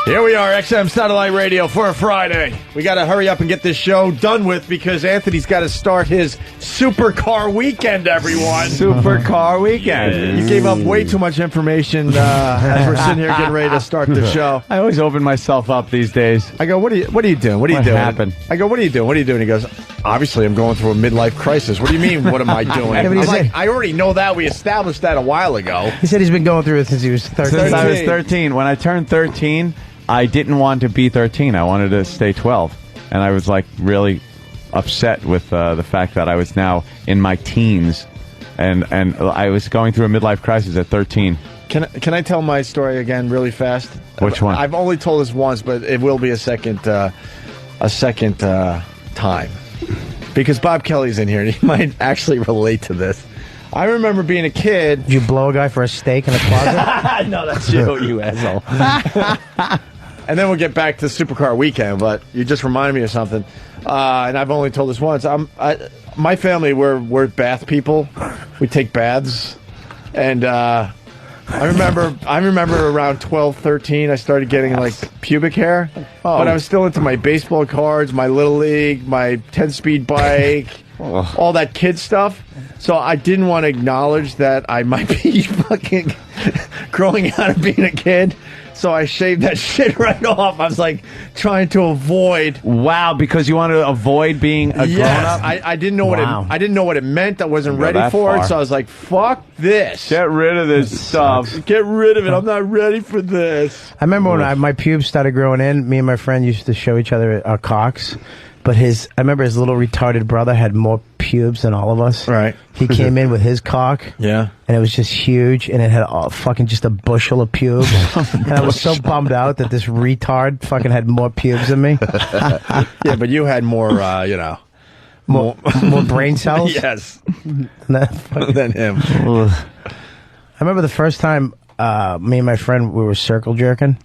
Here we are, XM Satellite Radio for a Friday. We got to hurry up and get this show done with because Anthony's got to start his supercar weekend, everyone. Supercar weekend. You gave up way too much information as we're sitting here getting ready to start the show. I always open myself up these days. I go, what are you doing? What happened? I go, what are you doing? What are you doing? He goes, obviously I'm going through a midlife crisis. What do you mean, what am I doing? I'm like, I already know that. We established that a while ago. He said he's been going through it since he was 13. Since I was 13. When I turned 13, I didn't want to be 13. I wanted to stay 12. And I was like really upset with the fact that I was now in my teens. And I was going through a midlife crisis at 13. Can I tell my story again really fast? Which one? I've only told this once, but it will be a second time. Because Bob Kelly's in here, and he might actually relate to this. I remember being a kid. Did you blow a guy for a steak in a closet? No, that's you asshole. And then we'll get back to Supercar Weekend, but you just reminded me of something. And I've only told this once. My family, we're bath people. We take baths. And I remember around 12, 13, I started getting like pubic hair. Oh. But I was still into my baseball cards, my Little League, my 10-speed bike, all that kid stuff. So I didn't want to acknowledge that I might be fucking growing out of being a kid. So I shaved that shit right off. I was like trying to avoid. Wow, because you wanted to avoid being a grown-up? I didn't know I didn't know what it meant. I wasn't ready for it. So I was like, fuck this. Get rid of this stuff. Get rid of it. I'm not ready for this. I remember when my pubes started growing in, me and my friend used to show each other our cocks. But I remember his little retarded brother had more pubes than all of us. Right. He came in with his cock. Yeah. And it was just huge, and it had fucking just a bushel of pubes. And I was so bummed out that this retard fucking had more pubes than me. Yeah, but you had more, more brain cells? Yes. Than him. I remember the first time me and my friend, we were circle jerking.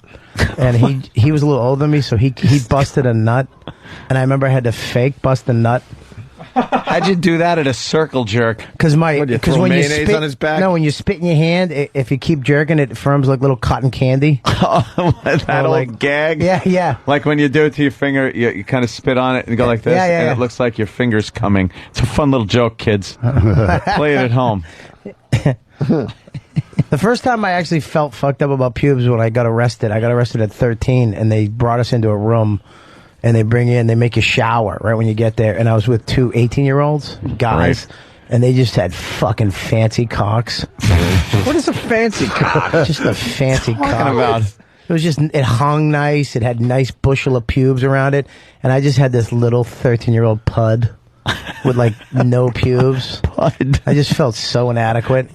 And he was a little older than me, so he busted a nut. And I remember I had to fake bust a nut. How'd you do that at a circle jerk? Because when mayonnaise you spit on his back? No, when you spit in your hand, if you keep jerking, it forms like little cotton candy. That old gag? Yeah. Like when you do it to your finger, you kind of spit on it and go like this, and it looks like your finger's coming. It's a fun little joke, kids. Play it at home. The first time I actually felt fucked up about pubes when I got arrested. I got arrested at 13, and they brought us into a room, and they make you shower right when you get there. And I was with two 18-year-olds, guys, right. And they just had fucking fancy cocks. What is a fancy cock? Just a fancy cock. About? It was just, it hung nice. It had a nice bushel of pubes around it. And I just had this little 13-year-old pud with like no pubes. Pud. I just felt so inadequate.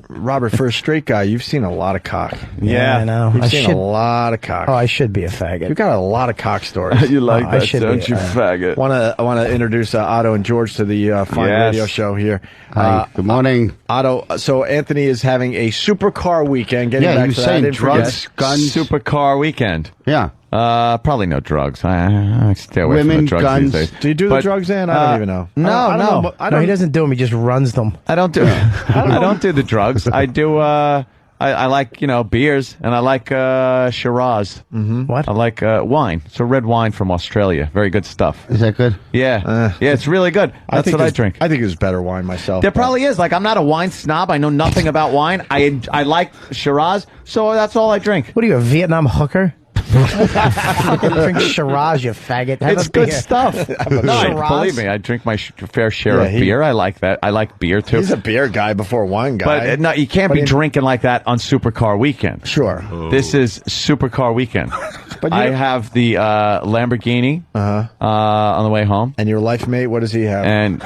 Robert, for a straight guy, you've seen a lot of cock. Yeah, I know. You've seen a lot of cock. Oh, I should be a faggot. You've got a lot of cock stories. You like that, don't you, faggot? I want to introduce Otto and George to the fine radio show here. Hi, good morning. Otto, so Anthony is having a supercar weekend. Getting back to saying that, drugs, guns. Supercar weekend. Yeah. Probably no drugs. I stay away from the drugs guns. these days. Do you do the drugs, Ann? I don't even know. No. No, he doesn't do them. He just runs them. I don't do. I don't do the drugs. I do. I like beers, and I like Shiraz. Mm-hmm. What? I like wine. It's a red wine from Australia. Very good stuff. Is that good? Yeah, it's really good. That's what I drink. I think it's better wine myself. There probably is. Like, I'm not a wine snob. I know nothing about wine. I like Shiraz, so that's all I drink. What are you, a Vietnam hooker? Fucking drink Shiraz, you faggot. Have it's a beer. good stuff. Believe me, I drink my fair share of beer. I like that. I like beer too. He's a beer guy before wine guy. But no, you can't be drinking like that on Supercar Weekend. Sure. This is Supercar Weekend. But I have the Lamborghini on the way home. And your life mate, what does he have? And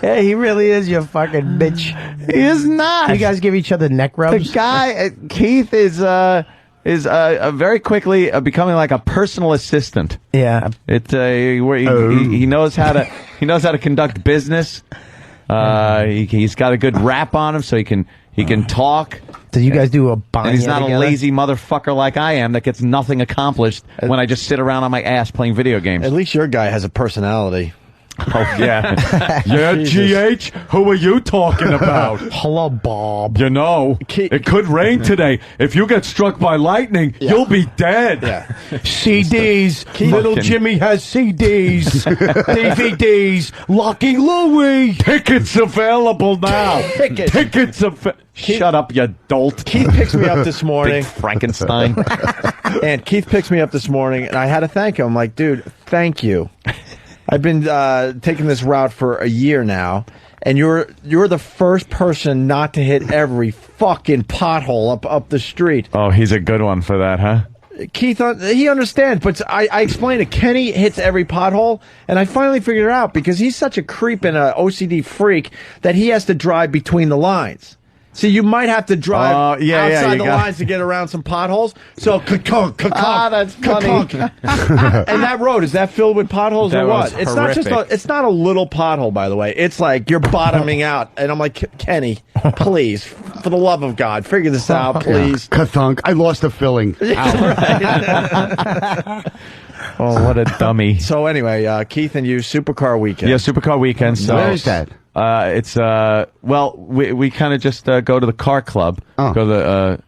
yeah, he really is your fucking bitch. He is not. You guys give each other neck rubs? The guy, Keith, is very quickly becoming like a personal assistant. Yeah. He knows how to conduct business. He's got a good rap on him, so he can talk. Do you guys do a bond? And he's not together? a lazy motherfucker like I am that gets nothing accomplished when I just sit around on my ass playing video games. At least your guy has a personality. Oh, yeah. Yeah, GH? Who are you talking about? Hello, Bob. You know, it could rain today. If you get struck by lightning, you'll be dead. Yeah. CDs. Little Jimmy has CDs. DVDs. Lucky Louie. Tickets available now. Tickets available. Shut up, you dolt. Keith picks me up this morning. Big Frankenstein. And Keith picks me up this morning, and I had to thank him. I'm like, dude, thank you. I've been taking this route for a year now, and you're the first person not to hit every fucking pothole up the street. Oh, he's a good one for that, huh? Keith, he understands, but I explained it. Kenny hits every pothole, and I finally figured it out because he's such a creep and a OCD freak that he has to drive between the lines. See, you might have to drive outside the lines to get around some potholes. So, that's funny. And that road, is that filled with potholes That or what? was It's not horrific. it's not a little pothole, by the way. It's like you're bottoming out. And I'm like, Kenny, please, for the love of God, figure this out, please. Kathunk. I lost the filling. Oh, what a dummy. So anyway, Keith and you, Supercar Weekend. Yeah, Supercar Weekend. So, Where is that? It's well, we kind of just go to the car club. Oh. Go to the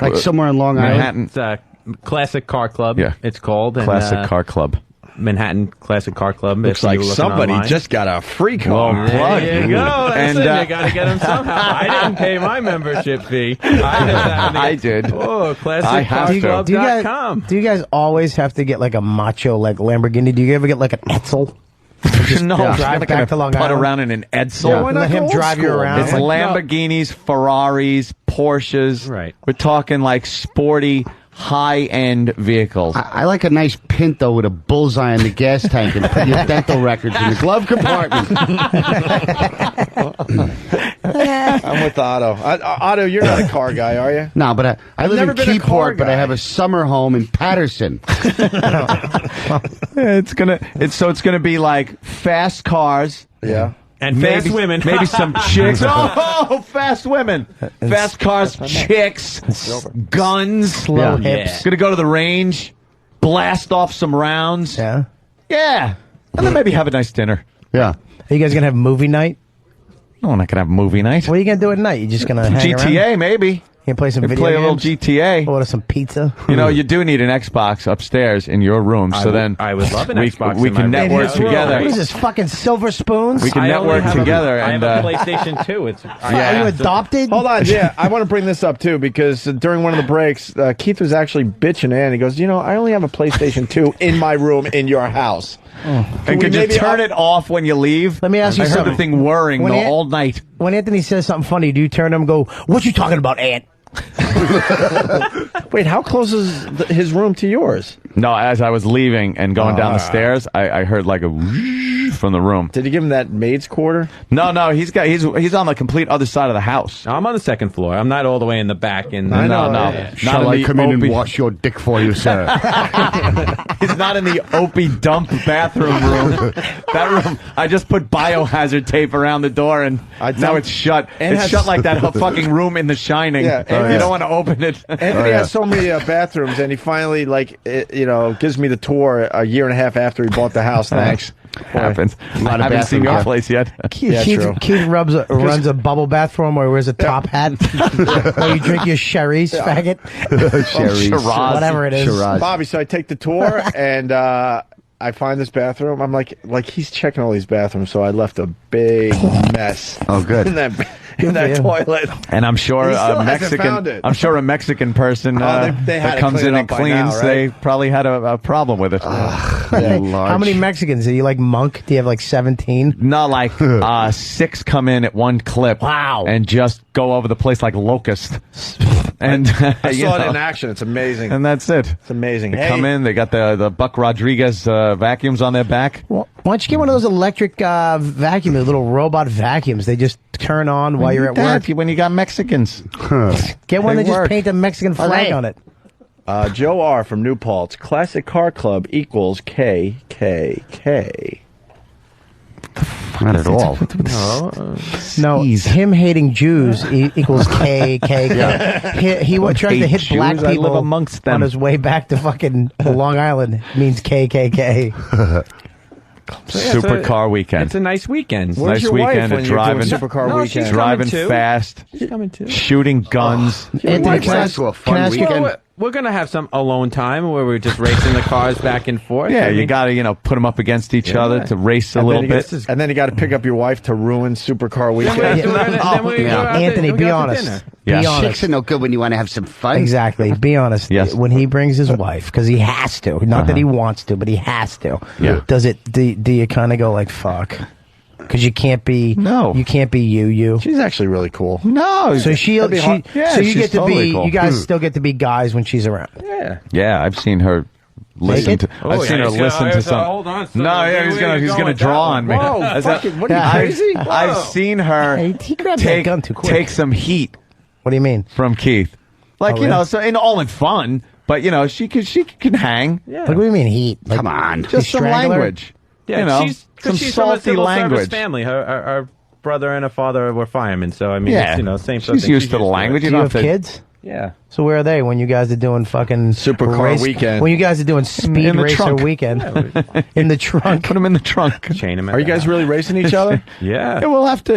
Like somewhere in Long Island? Manhattan It's a Classic Car Club. Yeah. It's called. And, Classic Car Club. Manhattan Classic Car Club. Looks if like you're looking somebody online. just got a free Well, car. plug. There you go. That's And, it. You got to get them somehow. I didn't pay my membership fee. I did. Oh, I have to. ClassicCarClub.com. Do you guys always have to get like a macho like Lamborghini? Do you ever get like an Edsel? No, drive I'm back gonna to Long putt Island? around in an Edsel. Yeah, why not Let go him old drive you school, around? It's man? Lamborghinis, Ferraris, Porsches. Right. We're talking like sporty, high-end vehicles. I like a nice Pinto with a bullseye in the gas tank and put your dental records in the glove compartment. I'm with Otto. Otto, you're not a car guy, are you? No, but I live never in been a car Keyport, but I guy. have a summer home in Patterson. It's gonna be like fast cars. Yeah. And fast women. Maybe some chicks. Oh, fast women. Fast cars, chicks, guns. Slow Yeah. hips. Gonna go to the range, blast off some rounds. Yeah. Yeah. And then maybe have a nice dinner. Yeah. Are you guys gonna have movie night? No, we're not gonna have movie night. What are you gonna do at night? You just gonna hang around? GTA, maybe. You can play some We video play a little games? GTA. Order some pizza. You know, you do need an Xbox upstairs in your room, so then I would love an we, Xbox we in can my room. network Yeah. together. What is this, fucking silver spoons? We can I only network have together I and have a PlayStation 2. It's Are you adopted? Hold on, yeah, I want to bring this up too because during one of the breaks, Keith was actually bitching in. He goes, I only have a PlayStation 2 in my room in your house. and we could you maybe turn it off when you leave? Let me ask you I heard something. the thing whirring When all night. When Anthony says something funny, do you turn to him and go, "What you talking about, Ant?" Wait, how close is his room to yours? No, as I was leaving and going down the stairs, I heard like a whoosh from the room. Did you give him that maid's quarter? No, he's on the complete other side of the house. I'm on the second floor. I'm not all the way in the back. I know, No. yeah. Not Shall in I the come in and Opie- wash your dick for you, sir? He's not in the Opie dump bathroom room. That room, I just put biohazard tape around the door, and now it's shut. and It's has- shut like that fucking room in The Shining. Yeah, and You don't want to open it. Anthony has so many bathrooms, and he finally, gives me the tour a year and a half after he bought the house. Thanks. Happens. lot I of haven't seen your bathrooms. place yet. Yeah, true. Keith runs a bubble bathroom or wears a top hat. Or you drink your sherry's, faggot. Sherry's. Shiraz. Whatever it is. Shiraz. Bobby, so I take the tour, and I find this bathroom. I'm like he's checking all these bathrooms, so I left a big mess. Oh, good. in that for you. toilet. And I'm sure He still a hasn't found it. I'm sure a Mexican person they had that to comes clean in it and up by now, cleans, right? they probably had a problem with it. How many Mexicans? Do you like Monk? Do you have like 17? No, like 6 come in at one clip. Wow. And just go over the place like locust. And I you saw it know, in action. It's amazing. and that's it. It's amazing. They come in, they got the Buck Rodriguez vacuums on their back. Well, why don't you get one of those electric vacuums, the little robot vacuums? They just turn on while you're at work. When you got Mexicans. Get one They that just work. paint a Mexican flag on it. Joe R. from New Paltz. Classic Car Club equals KKK. Not at all. No, him hating Jews equals KKK. He tries to hit Jews, black I live people amongst them. on his way back to fucking Long Island. Means KKK. Supercar weekend. It's a nice weekend. Where's Nice your weekend wife of when you're driving- doing Supercar No, she's weekend? Driving coming too. fast, She's coming too. shooting guns. Anthony, Wife's can I nice ask- to a can I fun ask you- weekend. Well, we're gonna have some alone time where we're just racing the cars back and forth. Yeah, I you mean, got to put them up against each other to race a little bit. And then you got to pick up your wife to ruin Supercar weekend. Anthony, be honest. Be Yeah. Chicks honest. are no good when you want to have some fun. Exactly. Be honest. Yes. When he brings his wife, because he has to. Not that he wants to, but he has to. Yeah. Does it? Do you kind of go like fuck? Because you can't be. No. You can't be you. She's actually really cool. No, So she. That'd be hard. Yeah, so you she's get to totally be. cool. You guys still get to be guys when she's around. Yeah. Yeah, I've seen her listen Naked? to. I've seen her listen to some. Hold on. son. No, yeah, he's Where you gonna going draw with on that me. one? Whoa, That's a- fucking, what are you Yeah. crazy? I've seen her He grabbed that take gun too quick. take some heat What do you mean? from Keith, like Oh, really? so all in fun. But she can hang. Yeah. Like, what do you mean heat? Like, Come on. Just some Strangler? language. Yeah, some she's from a salty civil service language. family. Her brother and her father were firemen, so I mean, Yeah, it's, same sort of she's thing. used to the language. Do You you don't have have to- kids? Yeah. So where are they when you guys are doing fucking Supercar weekend. When you guys are doing speed In the racer trunk. weekend in the trunk. Put them in the trunk. Chain them. Are you guys really racing each other? Yeah. Yeah, we'll have to,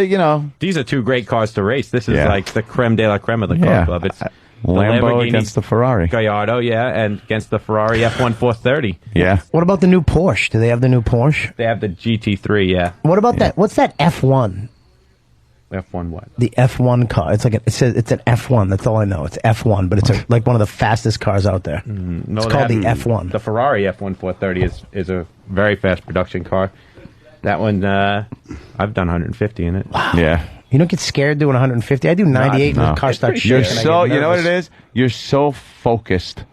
These are two great cars to race. This is Yeah. like the creme de la creme of the car Yeah. club. It's the Lambo Lamborghini against the Ferrari. Gallardo, yeah, and against the Ferrari F1 430. Yeah. What about the new Porsche? Do they have the new Porsche? They have the GT3, yeah. What about that? What's that F1? F1 what? The F1 car. It's like it says it's an F1. That's all I know. It's F1, but it's like one of the fastest cars out there. No, It's they called the haven't- F1. The Ferrari F1 430 is a very fast production car. That one, I've done 150 in it. Yeah. You don't get scared doing 150. I do 98 No. when the car It's starts pretty You're shaking. I so, get you know what nervous. it is? You're so focused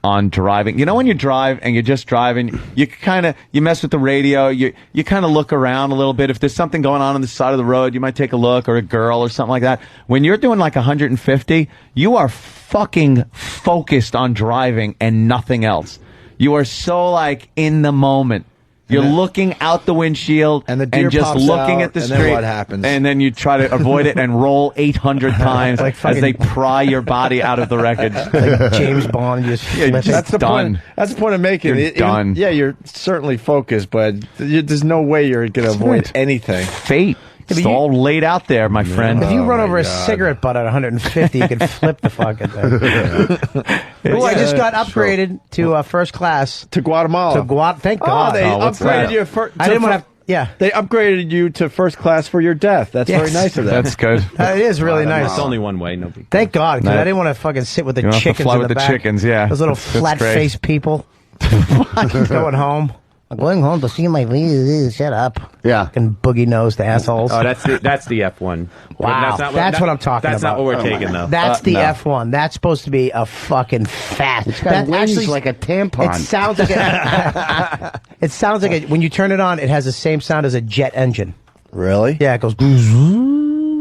on driving. You know when you drive and you're just driving, you mess with the radio, you kind of look around a little bit. If there's something going on the side of the road, you might take a look, or a girl or something like that. When you're doing like 150, you are fucking focused on driving and nothing else. You are so like in the moment. You're looking out the windshield And the deer just pops looking out, at the and street. then what happens? And then you try to avoid it and roll 800 times Like as fucking- they pry your body out of the wreckage. Like James Bond, you just flip it. That's the Done. point. That's the point I'm making. You're done. Yeah, you're certainly focused, but there's no way you're going to avoid it. anything. Fate. but It's you- all laid out there, my friend. If you run my over a God. cigarette butt at 150, you can flip the fucking thing. Oh, I just got upgraded to first class To Guatemala. to Guat. Thank God. Oh, they what's upgraded that? you. I didn't want to. Yeah, They upgraded you to first class for your death. That's Yes. very nice of them. That's good. it is really nice. It's only one way, no big Thank God, because No. I didn't want to fucking sit with the You don't have to chickens fly in with the the back. chickens, yeah. Those little That's great. flat-faced people. Going home. I'm going home to see my lady. Shut up. Yeah. Fucking boogie-nosed assholes. Oh, that's the F1. Wow. That's what I'm talking That's about. not what we're taking, though. That's the no. F1. That's supposed to be a fucking fast. It's got wings like a tampon. It sounds like a. It sounds like when you turn it on, it has the same sound as a jet engine. Really? Yeah, it goes.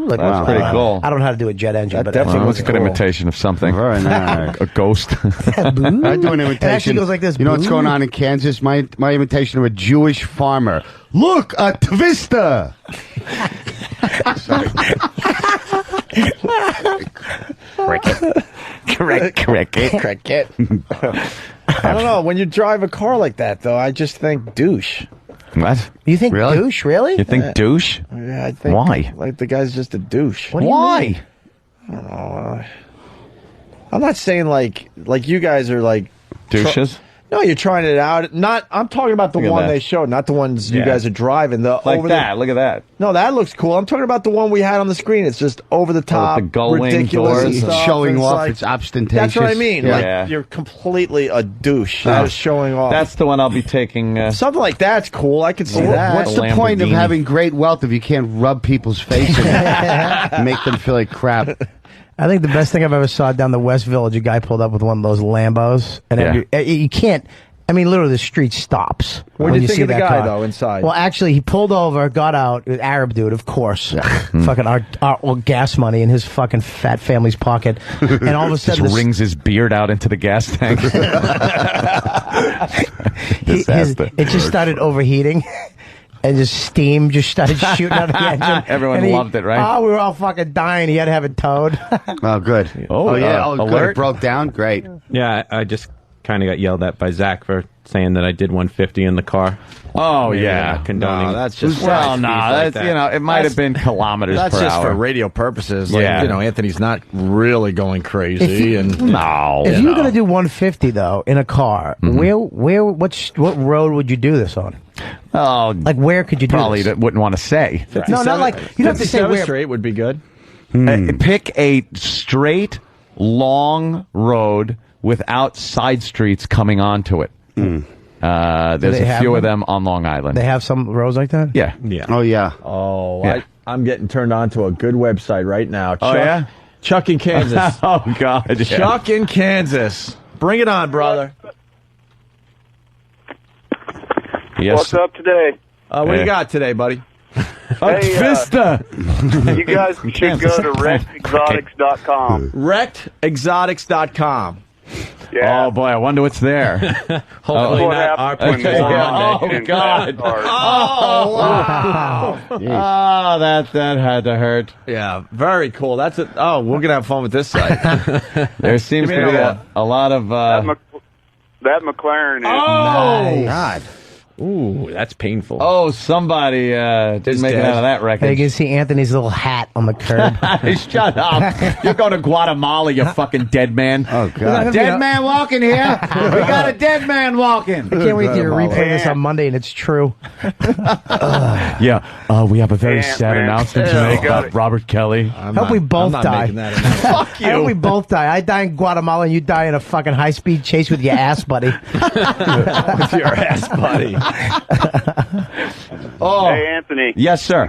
Like, That's pretty cool. I don't know how to do a jet engine, That but definitely Well, was that's a good cool. imitation of something. Very nice. A ghost. I do an imitation. It actually goes like this. You know what's going on in Kansas? My imitation of a Jewish farmer. Look, a twister. Correct. Cricket. I don't know. When you drive a car like that, though, I just think douche. What? You think Really? douche? Really? You think douche? Yeah, I think. Why? Like the guy's just a douche. What do you Why? mean? I'm not saying like you guys are like Douches? No, you're trying it out. Not. I'm talking about the Look at one that. they showed, not the ones you Yeah. guys are driving. The Like over that. Look at that. No, that looks cool. I'm talking about the one we had on the screen. It's just over the top, the gull wing ridiculous doors. stuff. Showing It's off like- its ostentatious. That's what I mean. Yeah. Like Yeah. you're completely a douche. That is showing off. That's the one I'll be taking. Something like that's cool. I could see that. What's The the point of Lamborghini. having great wealth if you can't rub people's faces and make them feel like crap? I think the best thing I've ever saw down the West Village, a guy pulled up with one of those Lambos, and Yeah. you can't. I mean, literally, the street stops. What when do you think see of the that guy, car. though, inside? Well, actually, he pulled over, got out, Arab dude, of course. Fucking our gas money in his fucking fat family's pocket. And all of a Just sudden, wrings his beard out into the gas tank. Disaster. it just started overheating. And just steam just started shooting out of the engine. Everyone And loved it, right? Oh, we were all fucking dying. He had to have it towed. Oh, good. Oh, yeah. Oh, good. alert. It broke down. Great. Yeah, I just kind of got yelled at by Zach for saying that I did 150 in the car. Oh, Maybe yeah. not condoning. No, that's just Well, no, like that's, you know, it might have been kilometers That's per just hour. for radio purposes. Like, Yeah. you know, Anthony's not really going crazy. And No. If you're gonna do 150 though in a car, what road would you do this on? Oh, Like where could you do probably this? wouldn't want to say. No, not like you don't have to say 57 where. straight would be good. Pick a straight, long road without side streets coming onto it. There's they a have few of them? them on Long Island. They have some roads like that. Yeah. Yeah. Oh, yeah. Oh, Yeah. I'm getting turned on to a good website right now. Oh, yeah? Chuck in Kansas. Oh, God. Yeah. Chuck in Kansas. Bring it on, brother. Yes. What's up today? What do Hey. you got today, buddy? Hey, Vista. you guys should go to rexexotics.com. Wreckedexotics.com. Yeah. Oh, boy. I wonder what's there. Hopefully what not happened our when Tuesday Moron Monday. and God. Fast cars. Oh, that had to hurt. Yeah, very cool. That's it. Oh, we're going to have fun with this site. There seems to Give me be another a lot of... That McLaren is. Oh! God. Ooh, that's painful. Oh, somebody didn't make it dead. out of that Hey, wreckage. you can see Anthony's little hat on the curb. Shut up. You're going to Guatemala, you fucking dead man. Oh, God. Dead man walking here. We got a dead man walking. I can't wait till you replay this on Monday and it's true. Yeah, we have a very Yeah, sad man. announcement to Yeah, make you got about it. Robert Kelly. I'm Hope we both I'm not die. making that announcement. Fuck I hope we both die. I die in Guatemala and you die in a fucking high-speed chase with your ass, buddy. With your ass, buddy. Oh, Hey, Anthony. yes, sir.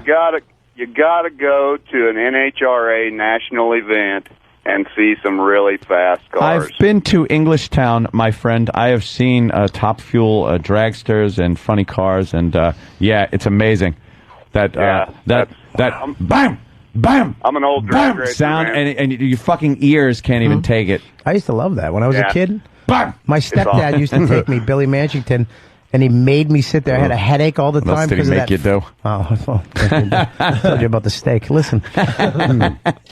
You gotta go to an NHRA national event and see some really fast cars. I've been to Englishtown, my friend. I have seen Top Fuel dragsters and funny cars, and yeah, it's amazing. That Yeah, bam, bam, I'm an old drag bam racer, sound, man. and your fucking ears can't even take it. I used to love that when I was a Yeah. kid. Bam. My stepdad used to take me, Billy Manchington, and he made me sit there. I had a headache all the What else time did he because of make that. you do? Oh, well, I told you about the steak. Listen, but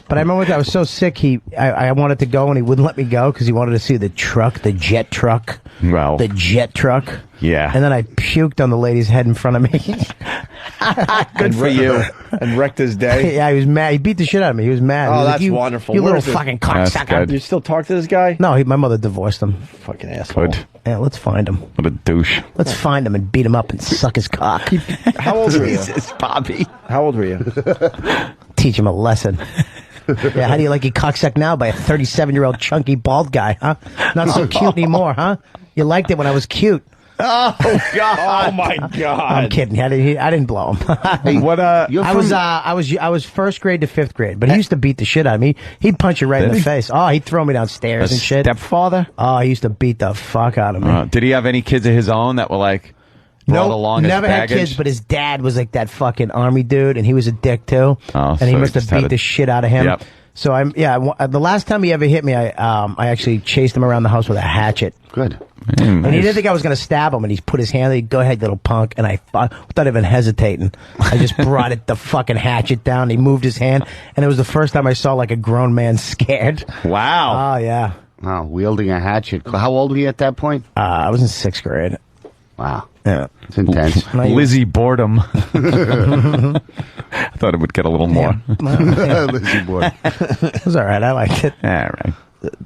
I remember I was so sick. I wanted to go, and he wouldn't let me go because he wanted to see the truck, the jet truck. Well, The jet truck. yeah. And then I puked on the lady's head in front of me. Good for you. And wrecked his day. Yeah, he was mad. He beat the shit out of me. He was mad. Oh, He was that's like, wonderful. You Where little is it? fucking That's cocksucker. good. You still talk to this guy? No, my mother divorced him. Fucking asshole. Good. Yeah, let's find him. What a douche. Let's find him and beat him up and suck his cock. How old were you? Jesus, Bobby. How old were you? Teach him a lesson. Yeah, how do you like your cocksuck now by a 37-year-old chunky bald guy, huh? Not so cute anymore, huh? You liked it when I was cute. Oh God. Oh, my God. I'm kidding. I didn't blow him. What You're I was first grade to fifth grade, but he used to beat the shit out of me. He'd punch you right in the face. Oh, he'd throw me downstairs and shit. stepfather? Oh, he used to beat the fuck out of me. Did he have any kids of his own that were like brought along as never had baggage? kids, but his dad was like that fucking army dude, and he was a dick too. Oh, and so he he must have just had beat a- the shit out of him. Yep. So the last time he ever hit me, I actually chased him around the house with a hatchet. Good. And he didn't think I was going to stab him, and he put his hand there. Go ahead, little punk. And I without even hesitating, I just brought the fucking hatchet down. He moved his hand, and it was the first time I saw like a grown man scared. Wow. Oh yeah. Wow, wielding a hatchet. How old were you at that point? I was in sixth grade. Wow. Yeah. It's intense. Lizzie Boredom. I thought it would get a little more. Lizzie boy. It was all right. I liked it. All right.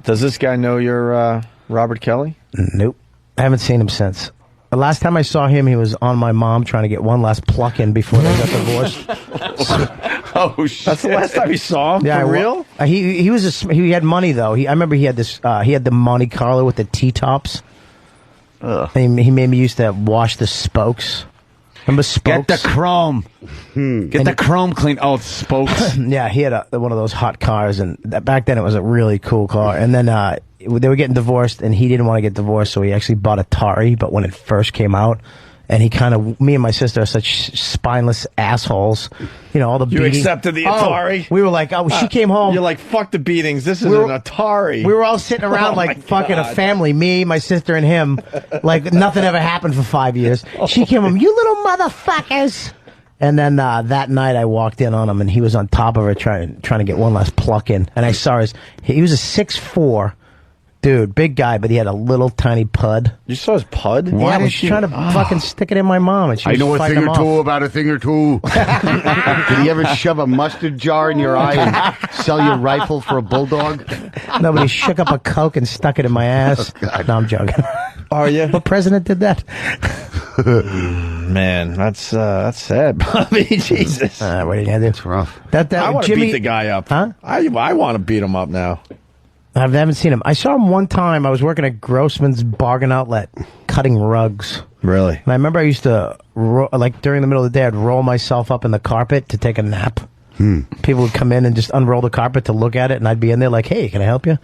Does this guy know you're Robert Kelly? Nope. I haven't seen him since. The last time I saw him, he was on my mom trying to get one last pluck in before they got divorced. Oh shit. That's the last time you saw him? Yeah, For real? He had money though. I remember he had this. He had the Monte Carlo with the T-tops. And he made me used to wash the spokes. Remember spokes? Get the chrome. Get the chrome clean. Oh, it's spokes. Yeah, he had one of those hot cars, and back then it was a really cool car. And then they were getting divorced, and he didn't want to get divorced, so he actually bought a Atari. But when it first came out, and me and my sister are such spineless assholes. You know, all the You beating. accepted the Atari? We were like, she came home. You're like, fuck the beatings. This is We were- an Atari. We were all sitting around Oh, my like fucking a God. family, me, my sister, and him. Like nothing ever happened for 5 years. She came home, you little motherfuckers. And then that night I walked in on him, and he was on top of her trying to get one last pluck in. And I saw he was a 6'4", dude, big guy, but he had a little tiny pud. You saw his pud? Yeah, I was trying to fucking stick it in my mom, and she I was know a fighting thing him or two off. about a thing or two. Did he ever shove a mustard jar in your eye and sell your rifle for a bulldog? Nobody shook up a Coke and stuck it in my ass. No, I'm joking. Are you? What president did that? Man, that's sad, Bobby. Jesus. What are you gonna do? It's rough. That I want to Jimmy, beat the guy up. Huh? I want to beat him up now. I haven't seen him. I saw him one time. I was working at Grossman's Bargain Outlet, cutting rugs. Really? And I remember I used to, like during the middle of the day, I'd roll myself up in the carpet to take a nap. People would come in and just unroll the carpet to look at it, and I'd be in there like, "Hey, can I help you?"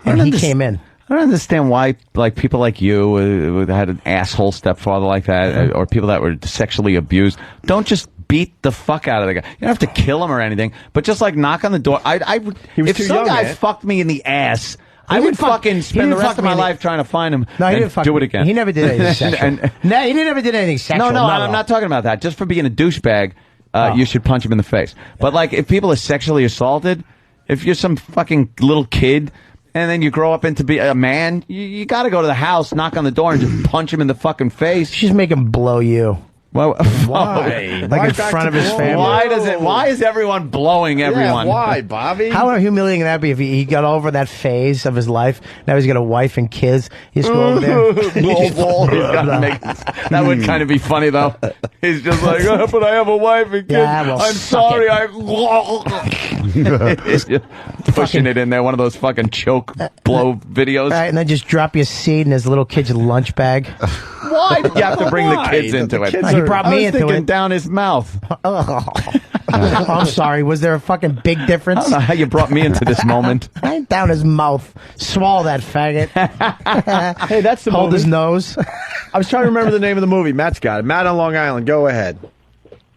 And he came in. I don't understand why, like, people like you who had an asshole stepfather like that, or people that were sexually abused, don't just beat the fuck out of the guy. You don't have to kill him or anything, but just, like, knock on the door. He was if too some young, guy man. fucked me in the ass, I didn't would fuck- fucking he spend the didn't rest fuck of me my in the- life trying to find him No, he and didn't fuck do it me. again. He never did anything sexual. No, he never did anything sexual. No, not at I'm all. not talking about that. Just for being a douchebag, you should punch him in the face. But, like, if people are sexually assaulted, if you're some fucking little kid and then you grow up into be a man, you got to go to the house, knock on the door, and just punch him in the fucking face. Just make him blow you. Well, Why? Like Why in back front to of his blow? family. Why is everyone blowing everyone? Yeah, why, Bobby? How humiliating would that be if he got over that phase of his life? Now he's got a wife and kids. He's go over there. He's gotta make- that would kind of be funny, though. He's just like, oh, but I have a wife and kids. Yeah, well, I'm suck sorry. it. He's just pushing it in there, one of those fucking choke blow videos. Right, and then just drop your seed in his little kid's lunch bag. Why did you have to bring the Why? kids The into it? kids He brought I me was into thinking it. down his mouth. I'm sorry. Was there a fucking big I difference? don't know how you brought me into this moment. Right down his mouth. Swallow that faggot. Hey, that's the Hold movie. his nose. I was trying to remember the name of the movie. Matt's got it. Matt on Long Island. Go ahead.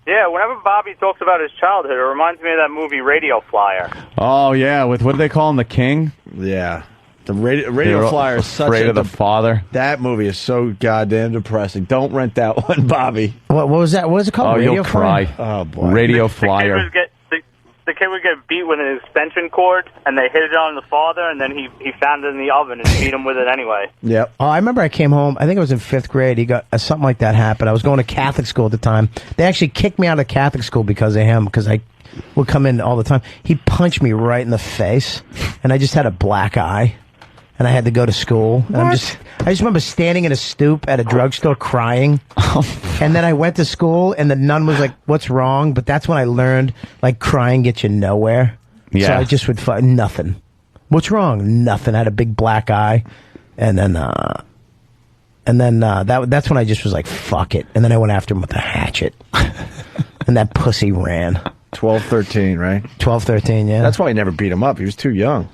Yeah, whenever Bobby talks about his childhood, it reminds me of that movie Radio Flyer. Oh, yeah. With what do they call him? The King? Yeah. The They Radio were Flyer is such afraid a... of the father. That movie is so goddamn depressing. Don't rent that one, Bobby. What was that? What was it called? Oh, Radio you'll Flyer? cry. Oh, boy. Radio The Flyer. The kid would get beat with an extension cord, and they hit it on the father, and then he found it in the oven and beat him with it anyway. Yep. Oh, I remember I came home. I think it was in 5th grade. He got something like that happened. I was going to Catholic school at the time. They actually kicked me out of Catholic school because of him, because I would come in all the time. He punched me right in the face, and I just had a black eye, and I had to go to school. And I just remember standing in a stoop at a drugstore crying. And then I went to school, and the nun was like, "What's wrong?" But that's when I learned, like, crying gets you nowhere. Yeah. So I just would find nothing. What's wrong? Nothing. I had a big black eye, and then that's when I just was like, "Fuck it." And then I went after him with a hatchet, and that pussy ran. 12, 13, right? 12, 13, yeah. That's why he never beat him up. He was too young.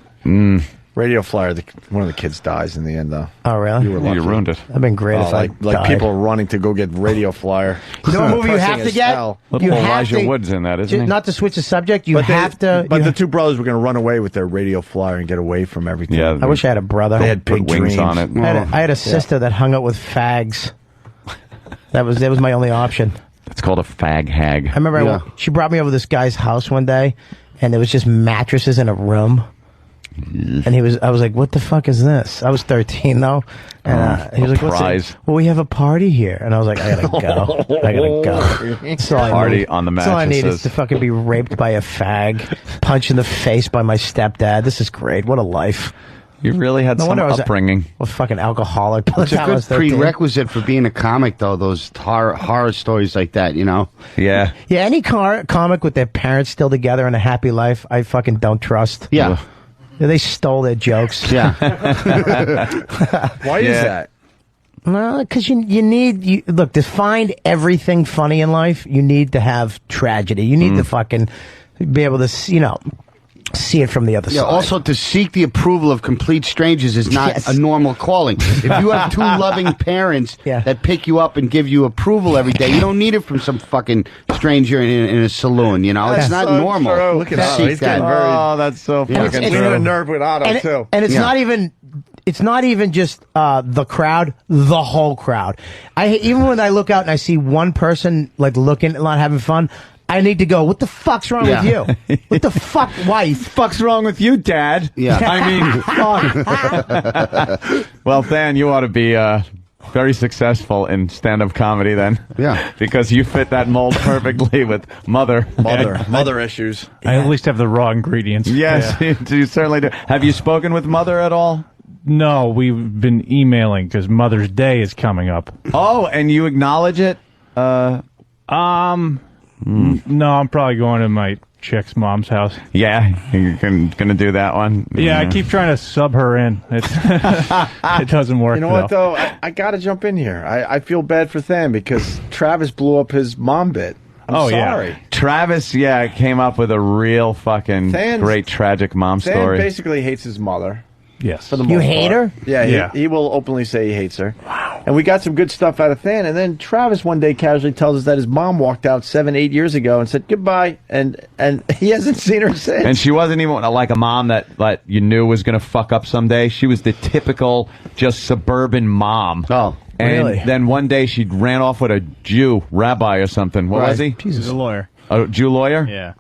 Radio Flyer, one of the kids dies in the end, though. Oh, really? You were lucky. You ruined it. That'd been great if like I died. people running to go get Radio Flyer. You know what movie you have to get? Little You have Elijah to- Wood's in that, isn't he? Not to switch the subject, you But have to. But you the ha- two brothers were going to run away with their Radio Flyer and get away from everything. Yeah. I wish I had a brother. They had Put big wings dreams. on it. I had a sister that hung out with fags. That was my only option. It's called a fag hag. I remember she brought me over to this guy's house one day, and there was just mattresses in a room. And I was like, "What the fuck is this?" I was 13 though, and he was like, "What's prize. it?" Well, we have a party here, and I was like, "I gotta go. I gotta go." That's all I Party need. on the That's all I need is mattresses. to fucking be raped by a fag, punched in the face by my stepdad. This is great. What a life. You really had No some wonder I was upbringing. a fucking alcoholic. By the It's a time I good was 13. prerequisite for being a comic, though. Those horror stories like that, you know. Yeah. Yeah, any comic with their parents still together and a happy life, I fucking don't trust. Yeah, They stole their jokes. yeah. Why is Yeah. that? Well, because you need look, to find everything funny in life, you need to have tragedy. You need to fucking be able to see it from the other Yeah, side. also to seek the approval of complete strangers is not Yes. a normal calling. If you have two loving parents Yeah. that pick you up and give you approval every day, you don't need it from some fucking stranger in a saloon, you know? It's not so normal. true. Look at to Otto. seek He's that. getting very- Oh, that's so Yeah. fucking It's- We're true. going to nerd with Otto, and, too. and it's Yeah. not even. It's not even just the crowd, the whole crowd. Even when I look out and I see one person like looking, not having fun, I need to go, what the fuck's wrong with you? What the fuck, wife? Fuck's wrong with you, Dad? Yeah. I mean, fuck. Well, Than, you ought to be very successful in stand-up comedy then. Yeah. Because you fit that mold perfectly with mother issues. I at least have the raw ingredients. Yes, you certainly do. Have you spoken with Mother at all? No, we've been emailing because Mother's Day is coming up. Oh, and you acknowledge it? No, I'm probably going to my chick's mom's house. Yeah, you're gonna do that one? Yeah, I keep trying to sub her in. It doesn't work. You know what, though? I got to jump in here. I feel bad for Than because Travis blew up his mom bit. I'm sorry. Yeah. Travis, came up with a real fucking great tragic mom story. Than basically hates his mother. Yes. For the You most hate part. her? Yeah, he will openly say he hates her. Wow. And we got some good stuff out of Than. And then Travis one day casually tells us that his mom walked out 7-8 years ago and said goodbye. And he hasn't seen her since. And she wasn't even like a mom that you knew was going to fuck up someday. She was the typical just suburban mom. Oh. And Really? then one day she ran off with a Jew rabbi or something. What was he? He's a lawyer. A Jew lawyer? Yeah.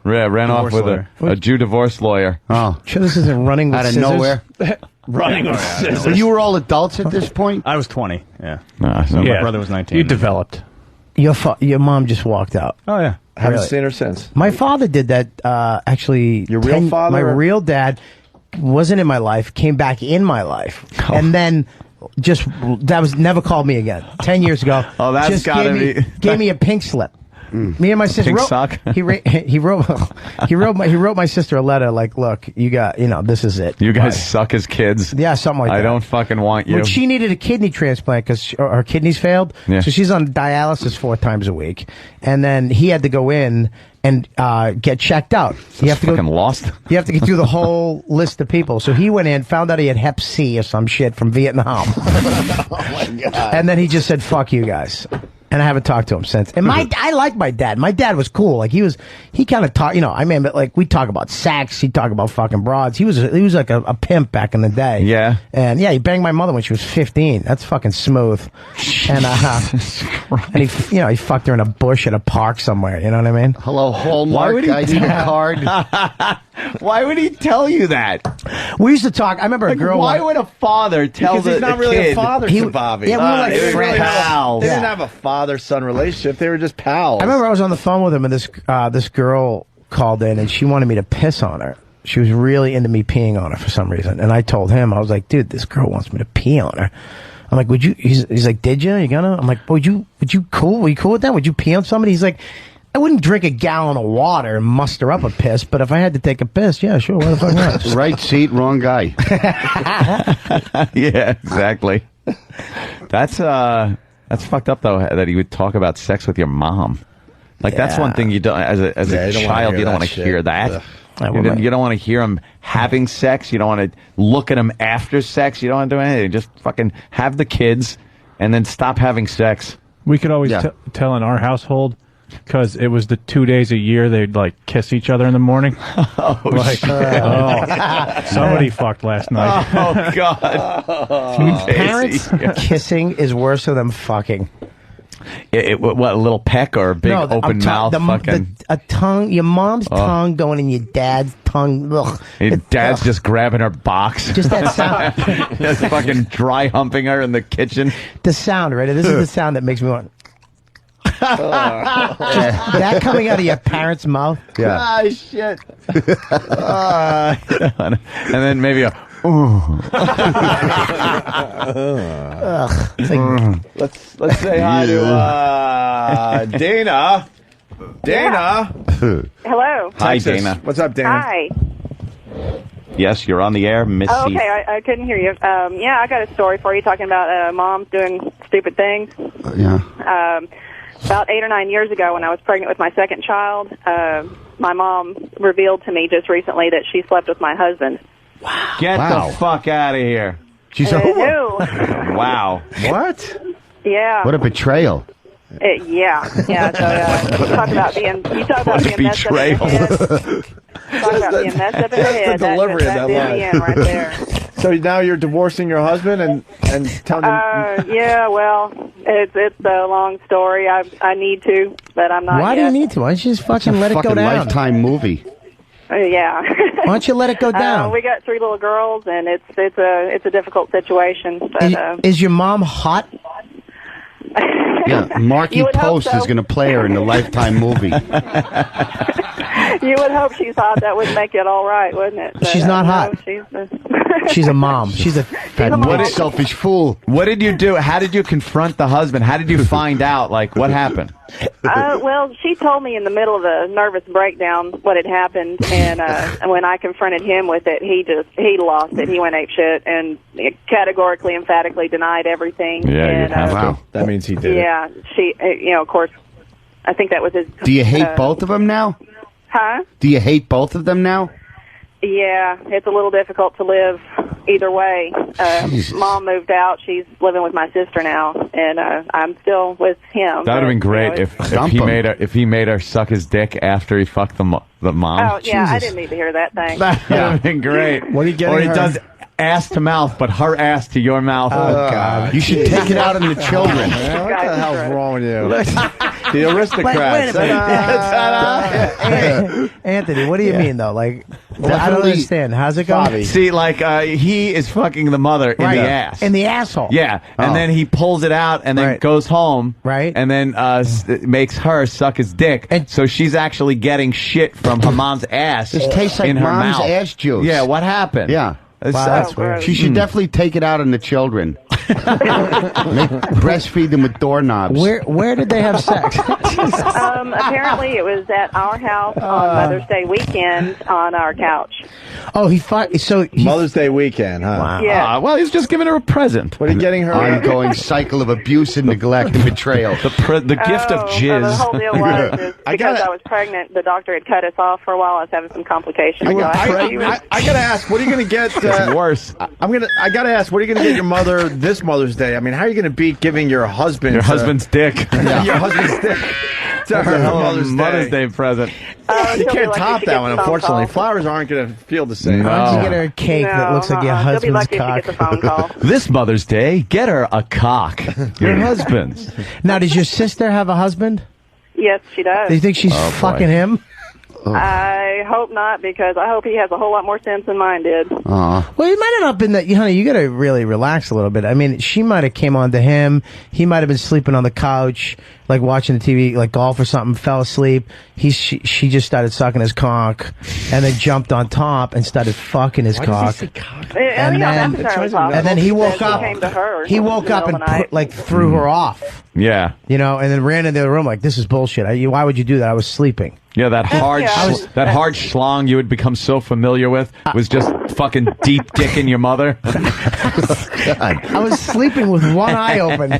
Yeah, ran off with lawyer. a Jew divorce lawyer. Oh. Sure this isn't running with Out of scissors? nowhere. Running with scissors. So you were all adults at this point? I was 20, yeah. So Yeah. My brother was 19. You developed. Your mom just walked out. Oh, yeah. Haven't Really? seen her since. My father did that, actually. Your real father? My or- real dad wasn't in my life, came back in my life. Oh. And then never called me again. 10 years ago. Oh, that's just gotta gave me a pink slip. Me and my sister Pink wrote, sock? he wrote my sister a letter like, look, you got, this is it. You guys Bye. suck as kids. Yeah, something like that. I don't fucking want you. When she needed a kidney transplant because her kidneys failed, Yeah. so she's on dialysis 4 times a week, and then he had to go in and get checked out. You have to fucking go. lost. You have to get through the whole list of people. So he went in, found out he had Hep C or some shit from Vietnam. Oh my god! And then he just said, "Fuck you guys." And I haven't talked to him since. And I like my dad. My dad was cool. Like he kind of taught, I mean, but like we talk about sex. He'd talk about fucking broads. He was like a pimp back in the day. Yeah. And yeah, he banged my mother when she was 15. That's fucking smooth. And and he fucked her in a bush at a park somewhere. You know what I mean? Hello, Hallmark. would he I need a card. Why would he tell you that? We used to talk. I remember a girl. Why would a father tell Because he's not the really kid? a father to Bobby. Yeah, we were like they didn't really friends. have, they Yeah. didn't have a father-son relationship. They were just pals. I remember I was on the phone with him, and this girl called in, and she wanted me to piss on her. She was really into me peeing on her for some reason, and I told him, I was like, dude, this girl wants me to pee on her. I'm like, would you? He's like, did you? You gonna? I'm like, would you cool? Were you cool with that? Would you pee on somebody? He's like, I wouldn't drink a gallon of water and muster up a piss, but if I had to take a piss, yeah, sure, why the fuck not? Right seat, wrong guy. Yeah, exactly. That's fucked up though that he would talk about sex with your mom. Like that's one thing you don't as a you don't wanna child hear you don't that want to shit. hear that. Ugh. You don't want to hear him having sex. You don't want to look at him after sex. You don't want to do anything. Just fucking have the kids and then stop having sex. We could always Yeah. tell in our household because it was the 2 days a year they'd like kiss each other in the morning. Somebody fucked last night. Oh God! 2 days Parents a year. kissing is worse than them fucking. What a little peck or a big No, open mouth? Fucking. a tongue, your mom's tongue going in your dad's tongue. Ugh. Your dad's just grabbing her box. Just that sound. Just fucking dry humping her in the kitchen. The sound, right? This is the sound that makes me want. Just that coming out of your parents' mouth. Yeah. Ah, shit. And then maybe a. It's like, Let's say hi to Dana. Dana. Hello. Hi, Texas. Dana. What's up, Dana? Hi. Yes, you're on the air, Miss Oh, C. okay, I couldn't hear you. Yeah, I got a story for you talking about moms doing stupid things. Yeah. About 8 or 9 years ago when I was pregnant with my second child, my mom revealed to me just recently that she slept with my husband. Get Wow. the fuck out of here. she's No. Wow. What? Yeah. What a betrayal. Yeah. So you talk about being messed up in the head. Talk about being messed up in the head. the delivery of that's that in the end right there. So now you're divorcing your husband and telling him. Yeah, well, It's a long story. I need to, but I'm not. Why yet. do you need to? Why don't you just fucking let it go Fucking down? Lifetime movie. Yeah. Why don't you let it go down? We got 3 little girls, and it's a difficult situation. But, Is your mom hot? Yeah, Marky You would hope Post so. is going to play her in the Lifetime movie. you would hope she's hot. That would make it all right, wouldn't it? But, She's not hot. No, She's a mom. She's a That selfish fool. What did you do? How did you confront the husband? How did you find out? Like, what happened? Well, she told me in the middle of a nervous breakdown what had happened, and when I confronted him with it, he lost it. He went apeshit and categorically, emphatically denied everything. Yeah, and, you have to. Wow, that means he did it. Yeah, she, of course, I think that was his. Do you hate both of them now? Huh? Do you hate both of them now? Yeah, it's a little difficult to live either way. Mom moved out. She's living with my sister now, and I'm still with him. That would have been great you know, if he made her suck his dick after he fucked the mom. Oh, yeah, I didn't need to hear that thing. That would have been great. What are you getting Or he her? does ass to mouth, but her ass to your mouth. Oh, God. You should take it out on the children. Man, what the hell's wrong with you? The Wait aristocrats. a minute. Anthony, what do you mean, though? Like, I don't understand. How's it going? Bobby. See, like, he is fucking the mother in the ass. In the asshole. Yeah, and then he pulls it out and then goes home. Right. And then makes her suck his dick. And so she's actually getting shit from her mom's ass. This tastes like in her mom's mouth. ass juice. Yeah, what happened? Yeah. That's weird. She should definitely take it out on the children. Breastfeed them with doorknobs. Where did they have sex? Apparently, it was at our house on Mother's Day weekend on our couch. Oh, Mother's Day weekend, huh? Wow. Yeah. Well, he's just giving her a present. What are you getting her? Ongoing cycle of abuse and neglect and betrayal. The gift of jizz. The whole deal was is because I was pregnant, the doctor had cut us off for a while. I was having some complications. I So gotta ask, what are you gonna get? It's worse. I gotta ask, what are you gonna get your mother this Mother's Day? I mean, how are you gonna beat giving your husband Your husband's dick. your husband's dick to her for Mother's Day present. You can't top that one, unfortunately. Flowers aren't gonna feel the same. Why don't you get her a cake that looks like your She'll be husband's lucky cock? if she gets a phone call. This Mother's Day, get her a cock. Your husband's. Now, does your sister have a husband? Yes, she does. Do you think she's fucking him? I hope not, because I hope he has a whole lot more sense than mine did. Well, it might have not been that, honey. You got to really relax a little bit. I mean, she might have came on to him. He might have been sleeping on the couch, like watching the TV, like golf or something. Fell asleep. She just started sucking his cock, and then jumped on top and started fucking his cock. And then he woke He up. came to her He woke up and threw her off. Yeah. You know, and then ran into the room like, "This is bullshit. Why would you do that? I was sleeping." Yeah, that hard, hard schlong you had become so familiar with was just fucking deep dicking your mother. I was sleeping with one eye open,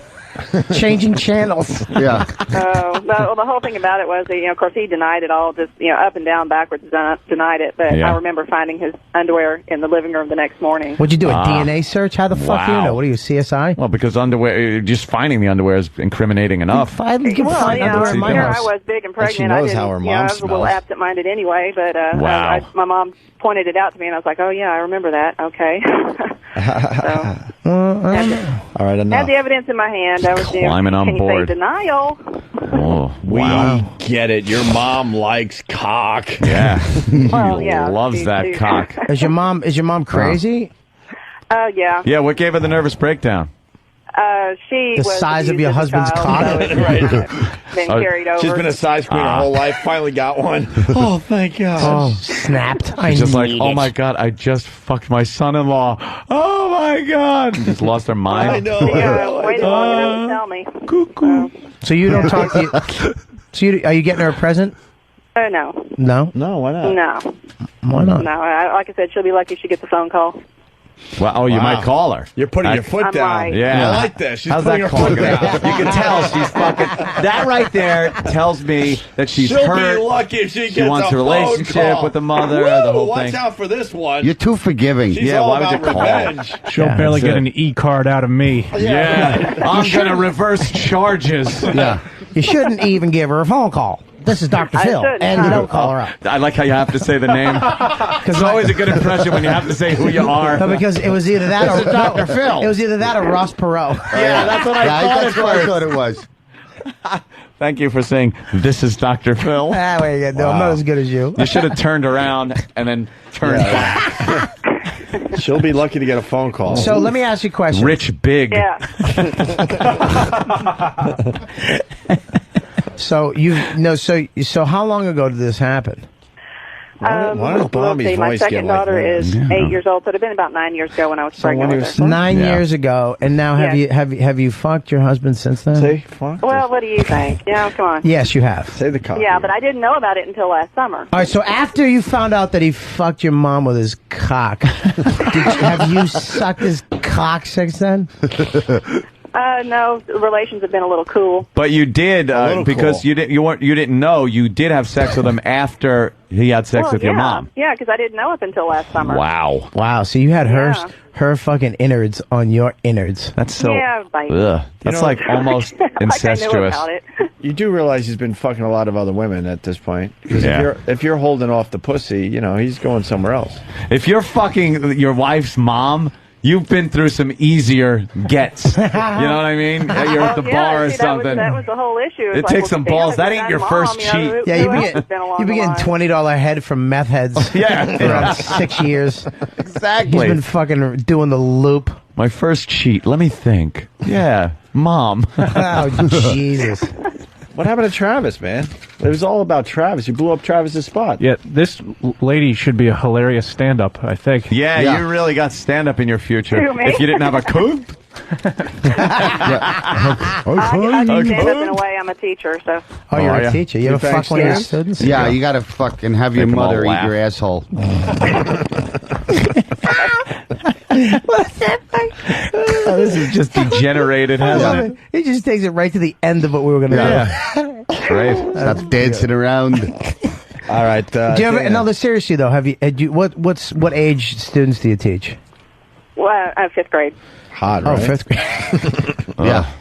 changing channels. Yeah. The whole thing about it was that, of course, he denied it all, just, up and down, backwards, denied it. But Yeah. I remember finding his underwear in the living room the next morning. What'd you do, a DNA search? How the fuck do you Wow. know? What are you, CSI? Well, because underwear, just finding the underwear is incriminating enough. Well, underwear in my here house. I was big and And pregnant. she knows I didn't, how her I mom was a little smells. absent-minded anyway, but Wow. my mom pointed it out to me, and I was like, oh, yeah, I remember that. Okay. All right, Had enough. the evidence in my hand. I was Climbing on can you board. say denial? Oh, We wow. get it. Your mom likes cock. Yeah. Well, He yeah, loves she- that she- cock. Is your mom crazy? Yeah. Yeah, what gave her the nervous breakdown? She The was size of abused your as a husband's child, cock? so it's been carried over. She's been a size queen her whole life. Finally got one. Oh, thank God. Oh, snapped. I She's just like, need oh it. my God, I just fucked my son-in-law. Oh my God. And just lost her mind. I know. Yeah, waited long enough to tell me. Cuckoo. So you don't talk to are you getting her a present? Oh, no. No? No, why not? No. Why not? No. Like I said, she'll be lucky if she gets a phone call. Well, you Wow. might call her. You're putting your foot I'm down. like- Yeah. I like this. She's How's putting that her call foot gonna down. go? You can tell she's fucking. That right there tells me that she's She'll hurt. be lucky if she gets She wants a a relationship phone call. with the mother, Woo, the whole watch thing. out for this one. You're too forgiving. She's Yeah, all why would about you call? revenge. She'll Yeah, barely that's get it. an e-card out of me. Yeah. I'm going to reverse charges. Yeah. You shouldn't even give her a phone call. this is Dr. I Phil, shouldn't. and you don't call her up. I like how you have to say the name. Because it's always a good impression when you have to say who you are. No, because it was either that or Dr. Phil. It was either that or Ross Perot. Yeah, that's what I thought That's what I thought it was. Thank you for saying, this is Dr. Phil. Ah, what are you gonna do? I'm not as good as you. You should have turned around and then turned back. She'll be lucky to get a phone call. So let me ask you a question. Rich Big. Yeah. So how long ago did this happen? Why does Bobby's let's see, my voice second get like daughter that? is 8 years old, so it'd have been about 9 years ago when I was pregnant when with he her. was 9 Yeah. years ago, and now have Yeah. you fucked your husband since then? Say, fuck. Well, what do you think? Yeah, come on. Yes, you have. Say the cock. Yeah, but I didn't know about it until last summer. All right, so after you found out that he fucked your mom with his cock, have you sucked his cock since then? No, the relations have been a little cool. But you did little because cool. you didn't know you did have sex with him after he had sex with your mom. Yeah, because I didn't know up until last summer. Wow, Wow, so you had Yeah. her fucking innards on your innards. that's so. Yeah, bite. Ugh. That's know- like almost Like I knew incestuous. about it. You do realize he's been fucking a lot of other women at this point. Because Yeah. if you're holding off the pussy, he's going somewhere else. If you're fucking your wife's mom, you've been through some easier gets. You know what I mean? You're at the Well, bar or see, something. That was the whole issue. It takes some balls. That ain't your first cheat. Yeah, you be getting $20 head from meth heads. Yeah. for around 6 years. Exactly. He's been fucking doing the loop. My first cheat. Let me think. Yeah, mom. Oh Jesus! What happened to Travis, man? It was all about Travis. You blew up Travis's spot. Yeah, this lady should be a hilarious stand-up, I think. Yeah, Yeah. you really got stand up in your future. Who, me? If you didn't have a coop. I do stand up in a way. I'm a teacher, so. Oh, you're are a ya? teacher. You You ever thank fuck one of your students? students? Yeah, you gotta fucking have your Make 'em all mother eat laugh. your asshole. Oh, this is just degenerated, hasn't it? He just takes it right to the end of what we were going to do. Great. Stop dancing around. All right. Do you ever? Dana. No, seriously though, what age students do you teach? Well, fifth grade. Hot, Oh, right? fifth grade. Yeah.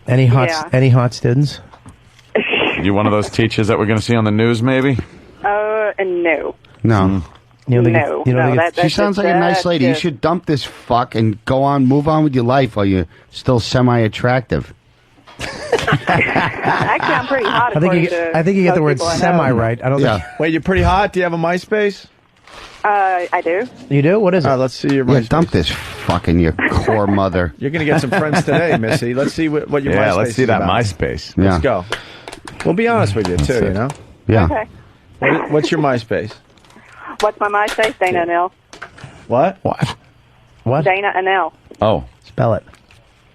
Any hot? Yeah. Any hot students? You one of those teachers that we're going to see on the news, maybe? No. No. You don't think No. you don't No, think that- it's- She sounds like a nice lady. You should dump this fuck and go on, move on with your life while you're still semi-attractive. Actually, I'm pretty hot. I think you get the word semi right. I don't Yeah. Wait, you're pretty hot. Do you have a MySpace? I do. think you do. What is it? Let's see your Yeah, MySpace. dump this fucking your core mother. You're going to get some friends today, Missy. Let's see what your MySpace Yeah, let's see is that about. MySpace. Yeah. Let's go. We'll be honest with you, too, you know? Yeah. Okay. What's your MySpace? What's my MySpace? Dana Anel. What? What? Dana Anel. Oh, Spell it.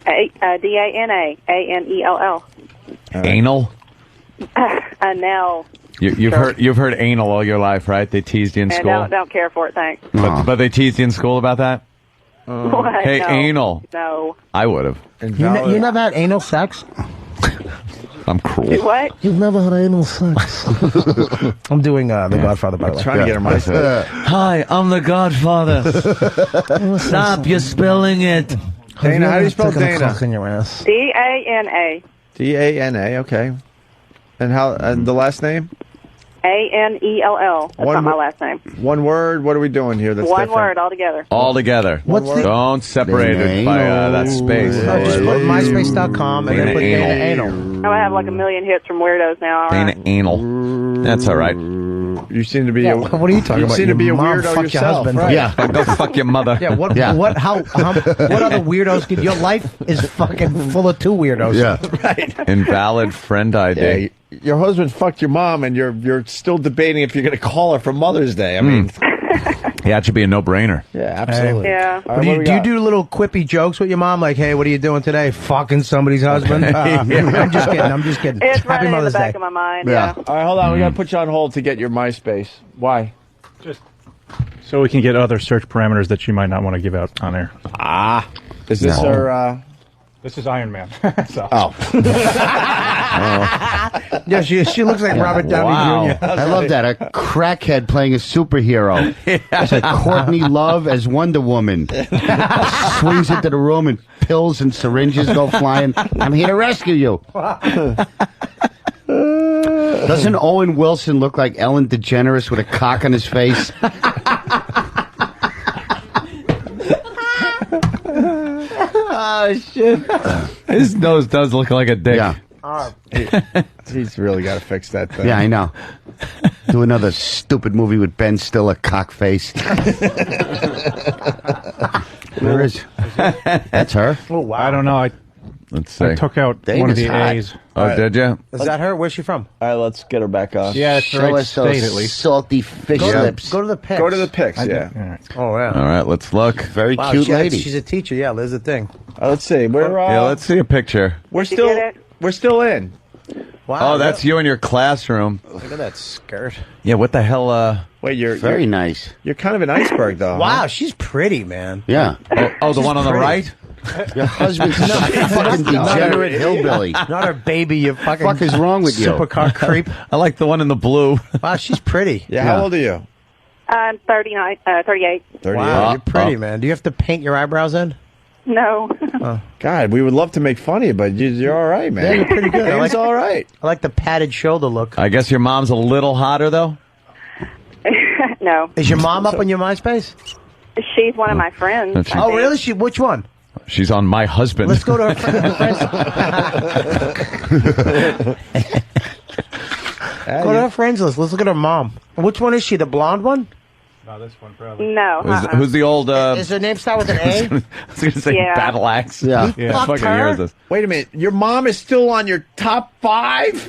DANA ANELL. anal? Anel. You've heard anal all your life, right? They teased you in And school. don't care for it. Thanks. But they teased you in school about that? What? Hey, No. anal. No. I would have. You never had anal sex? I'm cruel. What? You've never had anal sex. I'm doing The Godfather, by the way. Trying to get her MySpace. Hi, I'm the Godfather. Stop, you're spelling it. Dana, how do you spell Taking a Dana? cock in your ass. DANA DANA, okay. And the last name? ANELL. That's One not my wo- last name. One word. What are we doing here? That's One different? word altogether. All together. What's the- Don't separate it by that space. No, just put MySpace.com and then Dana put Dana Anal. Anal. I have like a million hits from weirdos now. All Dana right. anal. That's all right. You seem to be What are you talking you about? seem to be a Your mom weirdo fucked your yourself, husband. right? Yeah. Go fuck your mother. Yeah, what other weirdos could your life is fucking full of two weirdos. Yeah. Invalid friend ID. Yeah, your husband fucked your mom, and you're still debating if you're going to call her for Mother's Day. I mean, Yeah, it should be a no-brainer. yeah, absolutely. Yeah. All But right, do what you, we do you got? do little quippy jokes with your mom? Like, hey, what are you doing today? Fucking somebody's husband? I'm just kidding. It's Happy running in the Mother's back Day. of my mind. Yeah. Yeah. All right, hold on. We got to put you on hold to get your MySpace. Why? So we can get other search parameters that you might not want to give out on air. Is this her? This is Iron Man. So. Oh, Yeah, she looks like Robert Downey Wow. Jr. I love that. A crackhead playing a superhero. It's like Courtney Love as Wonder Woman. Swings into the room and pills and syringes go flying. I'm here to rescue you. Doesn't Owen Wilson look like Ellen DeGeneres with a cock on his face? Oh, shit. His nose does look like a dick. Yeah. He's really got to fix that thing. Yeah, I know. Do another stupid movie with Ben Stiller, cock face. Where is? That's her. Oh, wow. I don't know. Let's see. I took out Dave one of is the hot. A's. Oh, did you? Is that her? Where's she from? All right, let's get her back on. Yeah, it's the Show right us those state at least. salty fish lips. Go to the pics. Go to the pics, yeah. All right. Oh, yeah. All right, let's look. Very Wow, cute lady. She's a teacher. Yeah, there's a thing. Let's see. Yeah, let's see a picture. We're you still get it? we're still in. Wow. Oh, that's you in your classroom. Look at that skirt. Yeah, what the hell? Wait, you're Very nice. You're kind of an iceberg, though. Wow, she's pretty, man. Yeah. Oh, the one on the pretty. right? Your husband's a fucking degenerate hillbilly. Not her baby, you fucking What the fuck is wrong with you? supercar creep. I like the one in the blue. Wow, she's pretty. Yeah, how old are you? I'm 38. 38. Wow, you're pretty, man. Do you have to paint your eyebrows in? No. God, we would love to make fun of you, but you're all right, man. Yeah, you're pretty good. I Dave's like- all right. I like the padded shoulder look. I guess your mom's a little hotter, though? No. Is your mom up on your MySpace? She's one of my friends. That's- I Oh, think. really? Which one? She's on My Husband. Let's go to her friends. Go to her friends list. Let's look at her mom. Which one is she? The blonde one? No, this one probably. No. Who's the old... Is her name start with an A? I was going to say Yeah. Battle Axe. Yeah. He What fucked fucking her? year is this? Wait a minute. Your mom is still on your top 5?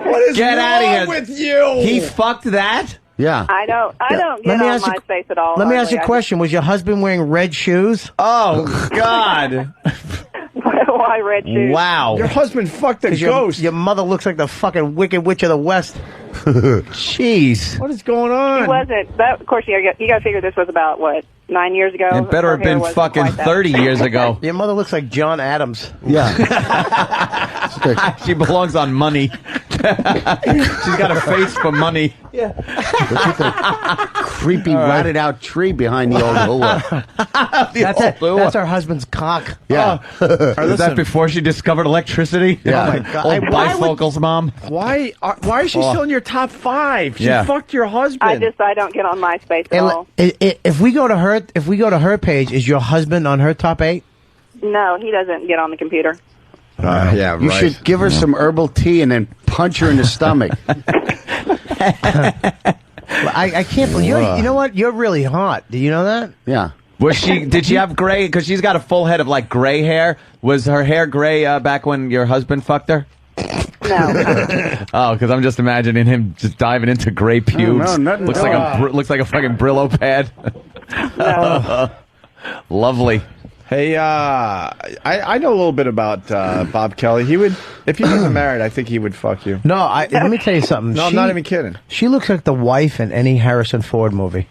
What is Get wrong outta here. with you? He fucked that? Yeah. I don't Let get me on ask you- MySpace at all. Let me ask you a hardly. question. Was your husband wearing red shoes? Oh, God. Why red shoes? Wow. Your husband fucked a 'Cause ghost. Your mother looks like the fucking Wicked Witch of the West. Jeez. What is going on? It wasn't. That, of course, you got to figure this was about, what, 9 years ago? It better Her have hair been wasn't fucking quite that. 30 years ago. Your mother looks like John Adams. Yeah. She belongs on money. She's got a face for money. Creepy, rotted out tree behind the old hula. That's her husband's cock. Yeah. Is that before she discovered electricity? Yeah. Oh, my God. Old bifocals, mom. Why is she still in your top 5? She Yeah. fucked your husband. I don't get on MySpace at all. If we go to her page, is your husband on her top 8? No, he doesn't get on the computer. Yeah, You should give her some herbal tea and then punch her in the stomach. I can't believe you know what? You're really hot. Do you know that? Yeah. Did she have gray? Because she's got a full head of like gray hair. Was her hair gray back when your husband fucked her? No. Oh, because I'm just imagining him just diving into gray pubes. no, nothing looks at looks like a fucking Brillo pad. Lovely. Hey, I know a little bit about Bob Kelly. He would, if he wasn't married, I think he would fuck you. No, let me tell you something. No, I'm not even kidding. She looks like the wife in any Harrison Ford movie.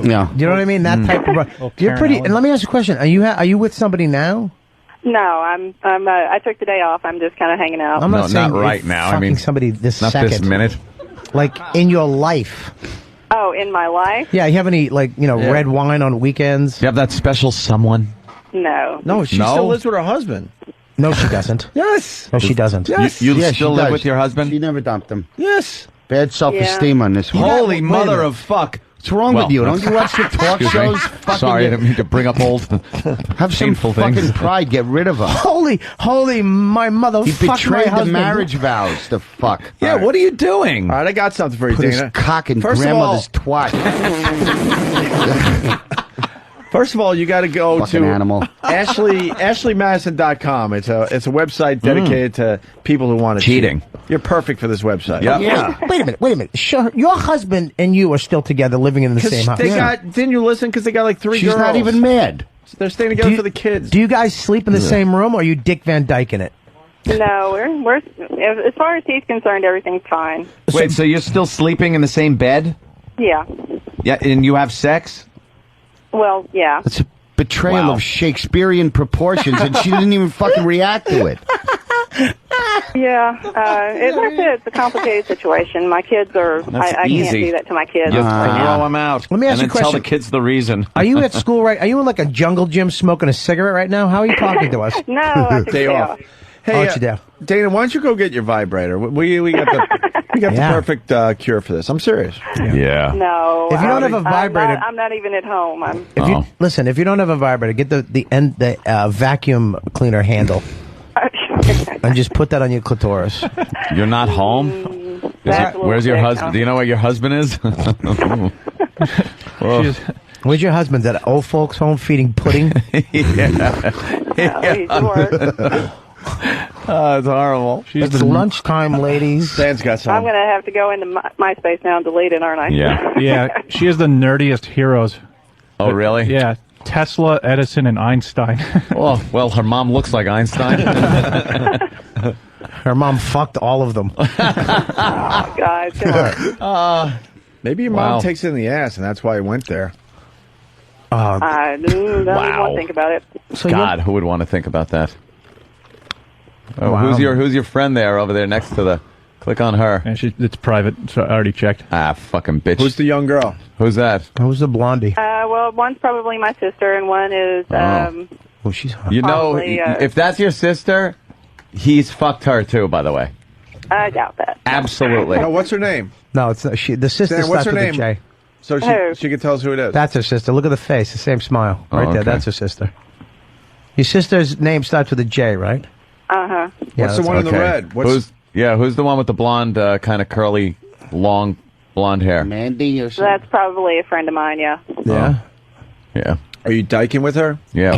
Yeah. You know what I mean? That type of. You're Karen pretty. Allen. And let me ask you a question. Are you with somebody now? No, I took the day off. I'm just kind of hanging out. I'm No, not saying not you're right now. I fucking mean, somebody this Not second. this minute. Like in your life. Oh, in my life? Yeah, you have any red wine on weekends? You have that special someone. No. No, she No? still lives with her husband. No, she doesn't. Yes. No, she doesn't. Yes. You Yeah, she still live does. with your husband? She never dumped him. Yes. Bad self-esteem on this one. Holy Wait a mother minute. of fuck. What's wrong with you? Don't you watch the talk Excuse me. shows? Fucking Sorry, I didn't mean to bring up old have some painful fucking things. pride. Get rid of her. Holy, my mother. He fucked my betrayed the husband. marriage vows. The fuck. Yeah, All right. what are you doing? All right, I got something for you, Put his Dana. cock in First of grandmother's twat. First of all, you got to go Fucking to animal. AshleyMadison.com. It's a website dedicated to people who want to Cheating. cheat. You're perfect for this website. Yep. Yeah. Wait a minute. Sure, your husband and you are still together, living in the same house. They didn't you listen? Because they got like 3 She's girls. not even mad. They're staying together for the kids. Do you guys sleep in the same room, or are you Dick Van Dyke in it? No, we're as far as he's concerned, everything's fine. Wait, so you're still sleeping in the same bed? Yeah. Yeah, and you have sex? Well, yeah. It's a betrayal Wow. of Shakespearean proportions, and she didn't even fucking react to it. Yeah. Like I said, it's a complicated situation. My kids are. That's I can't easy. do that to my kids. You right throw now. them out. Let me ask and you a then tell the question. kids the reason. Are you at school right? Are you in like a jungle gym smoking a cigarette right now? How are you talking to us? No, I took Day the day off. off. Hey, I'll let you down. Dana, why don't you go get your vibrator? We got the Yeah. perfect cure for this. I'm serious. Yeah. No. If you don't have a vibrator- I'm not even at home. If you listen, if you don't have a vibrator, get the vacuum cleaner handle and just put that on your clitoris. You're not home? Where's your husband? Do you know where your husband is? Well, where's your husband? At old folks' home feeding pudding? It's horrible. It's lunchtime, ladies. Dan's got I'm some. going to have to go into MySpace now and delete it, aren't I? Yeah. Yeah, she is the nerdiest heroes. Oh, really? Yeah, Tesla, Edison, and Einstein. Well, her mom looks like Einstein. Her mom fucked all of them. Guys, come on. Maybe your mom takes it in the ass, and that's why he went there. I don't even want to think about it. So God, who would want to think about that? Oh, Wow. who's your friend there over there next to the? Click on her. And it's private, so I already checked. Ah, fucking bitch. Who's the young girl? Who's that? Who's the blondie? Well, one's probably my sister, and one is Oh, she's hot. You know, Probably, if that's your sister, he's fucked her too. By the way, I doubt that. absolutely. No, what's her name? No, it's not. The sister Dan, what's starts her with a name? J. So Who? she can tell us who it is. That's her sister. Look at the face. The same smile. Right there. okay. That's her sister. Your sister's name starts with a J, right? Uh-huh. Yeah, What's the that's one in the Okay. red? Who's the one with the blonde, kind of curly, long blonde hair? Mandy or something? That's probably a friend of mine, yeah. Yeah. Yeah, Are you dyking with her? yeah.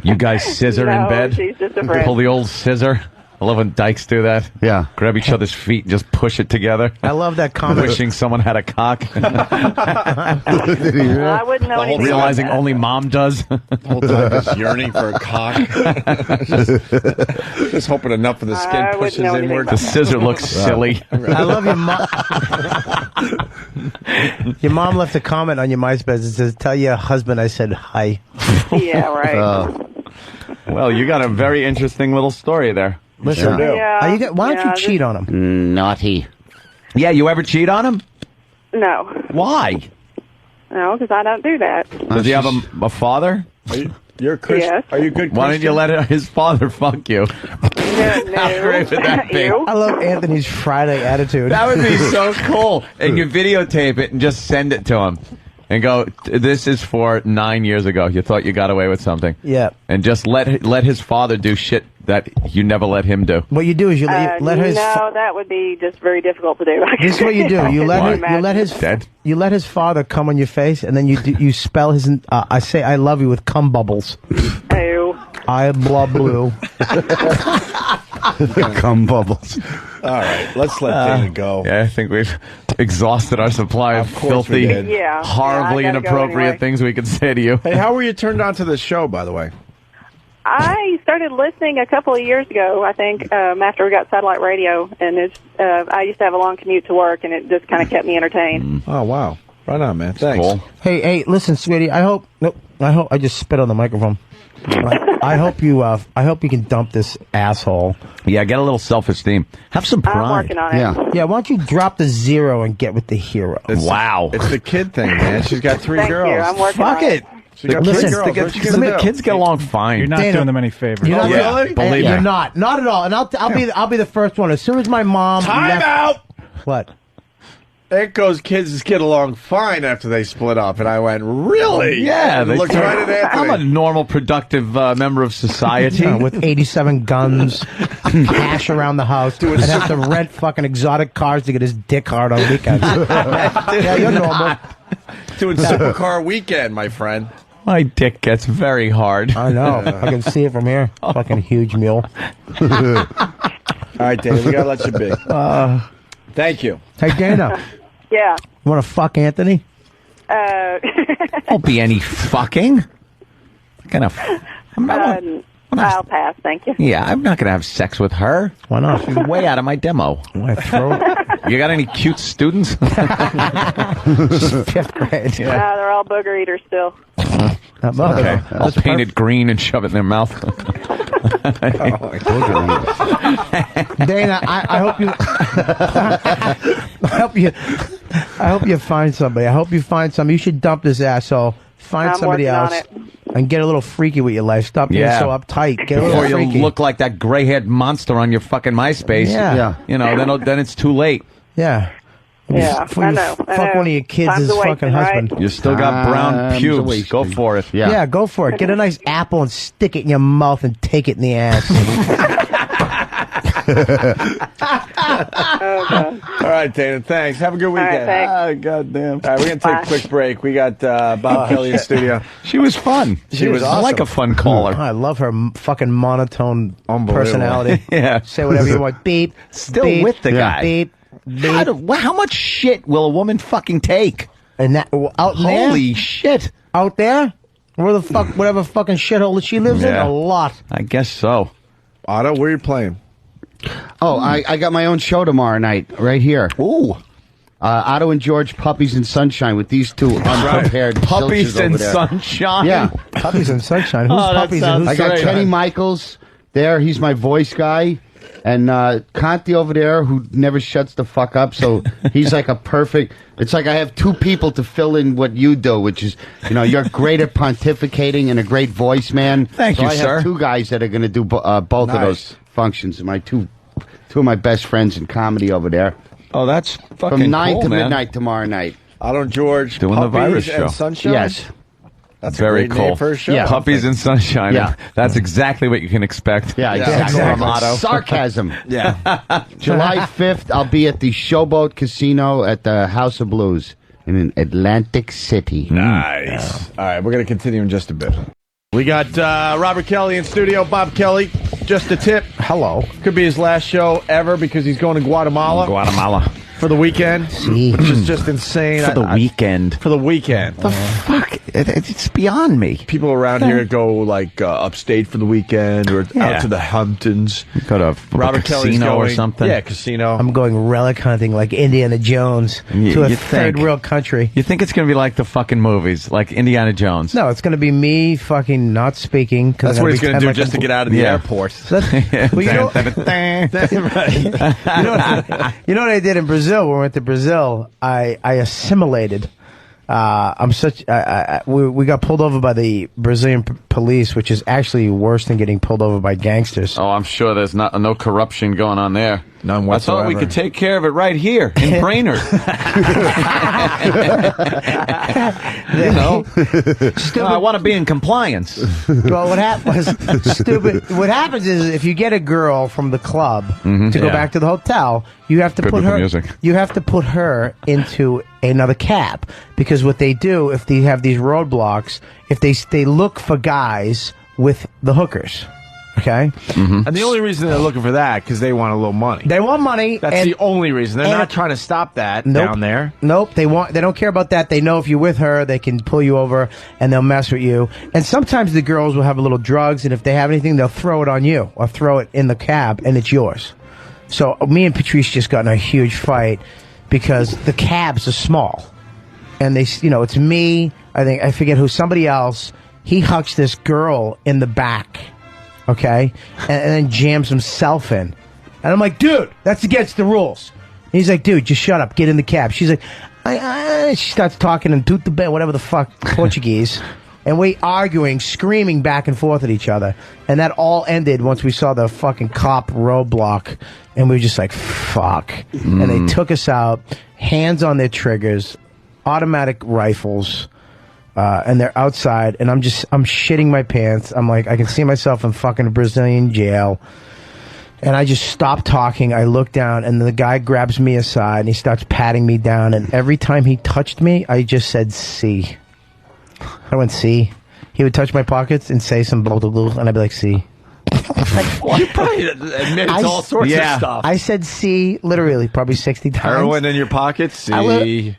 You guys scissor in No, bed? she's just a friend. Pull the old scissor. I love when dykes do that. Yeah. Grab each other's feet and just push it together. I love that comment. Wishing someone had a cock. I wouldn't know anything Realizing about that. only mom does. Whole time just yearning for a cock. just hoping enough of the I skin wouldn't pushes know anything inward. about The scissor looks silly. I love your mom. Your mom left a comment on your MySpace that says, "Tell your husband I said hi." Yeah, right. Well, you got a very interesting little story there. Listen, Yeah. why don't Yeah, you cheat on him? Naughty. Yeah, you ever cheat on him? No. Why? No, because I don't do that. Does he have a father? You're a Christian. Yes. Are you a good Christian? Why didn't you let his father fuck you? No. How great would that be? You? I love Anthony's Friday attitude. That would be so cool. And you videotape it and just send it to him. And go, this is for 9 years ago. You thought you got away with something. Yeah. And just let his father do shit that you never let him do. What you do is you let his. No, that would be just very difficult to do. This is what you do. You let Dead? you let his father come on your face, and then you spell his. I say I love you with cum bubbles. Ew. I blah blue. Cum bubbles. All right, let's let Dana go. Yeah, I think we've exhausted our supply of course we filthy, did. Yeah. horribly Yeah, I gotta go inappropriate anyway. things we could say to you. Hey, how were you turned on to this show, by the way? I started listening a couple of years ago, I think, after we got satellite radio, and I used to have a long commute to work, and it just kind of kept me entertained. Oh, wow. Right on, man. Thanks. Cool. Hey, listen, sweetie. I hope I just spit on the microphone. I hope you can dump this asshole. Yeah, get a little self-esteem. Have some pride. I'm working on it. Yeah. Yeah, why don't you drop the zero and get with the hero? Wow. It's the kid thing, man. She's got three Thank girls. you. I'm working Fuck on it. She got Listen, three girls. What's she gonna the do? kids get along fine. You're not Dana, doing them any favors. You know, Oh, really? Believe You're me. not at all. And I'll be the first one. As soon as my mom Time left- out! What? There goes kids get along fine after they split up. And I went, really? Yeah, And they looked turn- right at Anthony. I'm a normal, productive member of society. Yeah, with 87 guns, cash around the house, and have to rent fucking exotic cars to get his dick hard on weekends. Yeah, you're normal. Doing supercar weekend, my friend. My dick gets very hard. I know. I can see it from here. Fucking huge mule. All right, Dana, we gotta let you be. Thank you. Hey, Dana, Yeah. you want to fuck Anthony? Won't be any fucking. I'll pass, thank you. Yeah, I'm not gonna have sex with her. Why not? She's way out of my demo. My throat. You got any cute students? 5th grade. They're all booger eaters still. Okay, I'll paint it green and shove it in their mouth. Dana, I hope you. I hope you find somebody. I hope you find somebody. You should dump this asshole. Find I'm somebody working else. on it. And get a little freaky with your life. Stop being so uptight. Get a little Before freaky. you look like that gray-haired monster on your fucking MySpace. Yeah. You know, then it's too late. Yeah. Yeah, Before I you know. fuck one of your kids' Time's fucking a-wasting, right? husband. You still got brown pubes. Go for it. Yeah, go for it. Get a nice apple and stick it in your mouth and take it in the ass. All right, Dana, thanks. Have a good weekend. thanks. Goddamn. All right, we're going to take a quick break. We got Bob Kelly in studio. She was fun. She was I like a fun caller. I love her fucking monotone Unbelievable. personality. Yeah. Say whatever you want. Beep. Still beep, with the guy. Beep. Beep. How much shit will a woman fucking take? And that out there, Holy shit. out there, where the fuck, whatever fucking shithole that she lives in, Yeah. a lot. I guess so. Otto, where are you playing? Oh, I got my own show tomorrow night, right here. Ooh. Otto and George, Puppies and Sunshine, with these two unprepared Puppies zilches and over there. sunshine. Yeah. Puppies and sunshine. Who's Oh, that puppies sounds and I who's got great. Kenny Michaels there. He's my voice guy. And Conti over there, who never shuts the fuck up. So he's like a perfect... It's like I have two people to fill in what you do, which is, you're great at pontificating and a great voice, man. Thank so you, I sir. have two guys that are going to do both of those functions. My two of my best friends in comedy over there. Oh, that's fucking From 9 cool, to man. midnight tomorrow night. Otto and George, Doing the Puppies virus and show. Sunshine? Yes. That's Very a great cool. name for a show. Yeah. Puppies and sunshine. Yeah. That's exactly what you can expect. Yeah, Yeah, exactly. Otto. Sarcasm. Yeah. July 5th, I'll be at the Showboat Casino at the House of Blues in Atlantic City. Nice. All right, we're going to continue in just a bit. We got Robert Kelly in studio. Bob Kelly, just a tip. Hello. Could be his last show ever because he's going to Guatemala Guatemala. for the weekend, which is just insane. For the weekend. For the weekend. The fuck? It's beyond me. People around here go like upstate for the weekend or Yeah. out to the Hamptons. Go to Robert Kelly's casino going, or something. Yeah, casino. I'm going relic hunting like Indiana Jones to a you third think. world country. You think it's going to be like the fucking movies, like Indiana Jones? No, it's going to be me fucking not speaking. That's what he's going to do just to get out of the Yeah. airport. So that's, well, you know what I did in Brazil? When we went to Brazil, I assimilated. We got pulled over by the Brazilian police, which is actually worse than getting pulled over by gangsters. Oh, I'm sure there's no corruption going on there. None I thought we whatsoever. could take care of it right here in Brainerd. I want to be in compliance. Well, what happened was stupid. What happens is if you get a girl from the club to go Yeah. back to the hotel, you have to Good put with the her. music. You have to put her into another cab because what they do if they have these roadblocks, if they look for guys with the hookers. Okay, And the only reason they're looking for that because they want a little money. they want money. That's and- the only reason. They're and- not trying to stop that Nope. down there. Nope, they don't care about that. They know if you're with her, they can pull you over and they'll mess with you. And sometimes the girls will have a little drugs, and if they have anything, they'll throw it on you or throw it in the cab, and it's yours. So me and Patrice just got in a huge fight because the cabs are small, and it's me. I forget who, somebody else. He hucks this girl in the back, okay, and then jams himself in. And I'm like, dude, that's against the rules. And he's like, dude, just shut up. Get in the cab. She's like, she starts talking in tutu, whatever the fuck, Portuguese. And we arguing, screaming back and forth at each other. And that all ended once we saw the fucking cop roadblock. And we were just like, fuck. And they took us out, hands on their triggers, automatic rifles. And they're outside, and I'm shitting my pants. I'm like, I can see myself in fucking Brazilian jail. And I just stop talking. I look down, and the guy grabs me aside, and he starts patting me down. And every time he touched me, I just said, "See." I went, "See." He would touch my pockets and say some blah, blah, blah, and I'd be like, "See." You probably admitted to all sorts of stuff. I said "see" literally probably 60 times. Heroin in your pocket? See.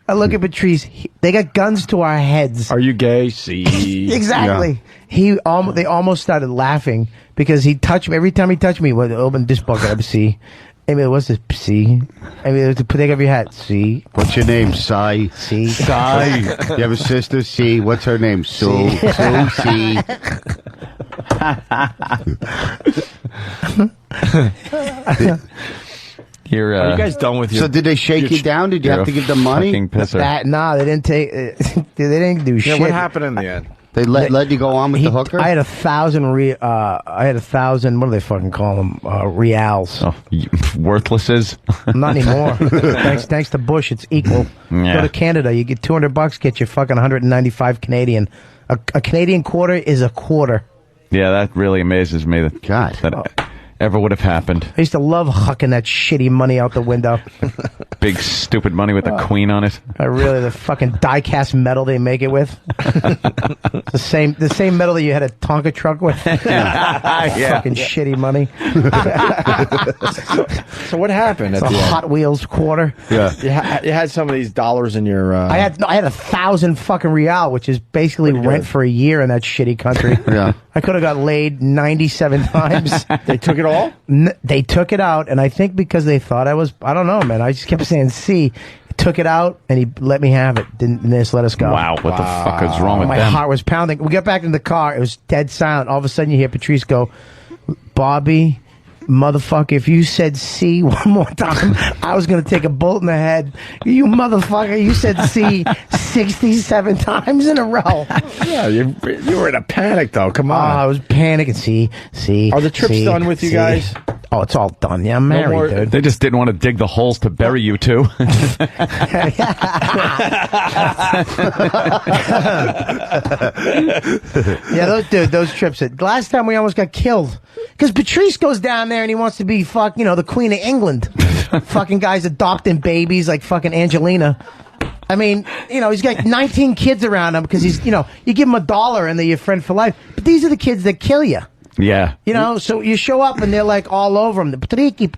I look at Patrice. They got guns to our heads. Are you gay? See. Exactly. They almost started laughing because he touched me. Every time he touched me, well, open this bucket up, see. I mean, what's this? See. I mean, take off your hat. See. What's your name, Sai? See. Sai. You have a sister, See. What's her name? Sue. Sue, See. Are you guys done with your... So did they shake you down? Did you have to give them money? Fucking pisser. No, they didn't take. They didn't do shit. What happened in the end? They let you go on with the hooker? I had 1,000 what do they fucking call them? Reals. Oh, worthlesses? Not anymore. thanks to Bush, it's equal. Yeah. Go to Canada, you get $200, get you fucking 195 Canadian. A Canadian quarter is a quarter. Yeah, that really amazes me that ever would have happened. I used to love hucking that shitty money out the window. Big stupid money with a queen on it. The fucking die-cast metal they make it with. the same metal that you had a Tonka truck with. Fucking shitty money. So what happened? It's a Hot Wheels quarter. Yeah, you had some of these dollars in your. I had 1,000 fucking real, which is basically rent for a year in that shitty country. Yeah, I could have got laid 97 times. They took it all? They took it out, and I think because they thought I don't know, man. I just kept saying C. Took it out, and he let me have it. Didn't just let us go. Wow, what the fuck is wrong with My them? heart was pounding. We got back in the car. It was dead silent. All of a sudden, you hear Patrice go, Bobby, motherfucker, if you said C one more time, I was going to take a bullet in the head. You motherfucker, you said C 67 times in a row. Yeah, you were in a panic, though. Come on. I was panicking. C. Are the trips done with you guys? Oh, it's all done. Yeah, I'm married, dude. They just didn't want to dig the holes to bury you two. Yeah, those trips. Last time we almost got killed because Patrice goes down there and he wants to be the Queen of England. Fucking guys adopting babies like fucking Angelina. I mean, he's got 19 kids around him because he's, you give him $1 and they're your friend for life. But these are the kids that kill you. Yeah. So you show up and they're like all over him. Patriki.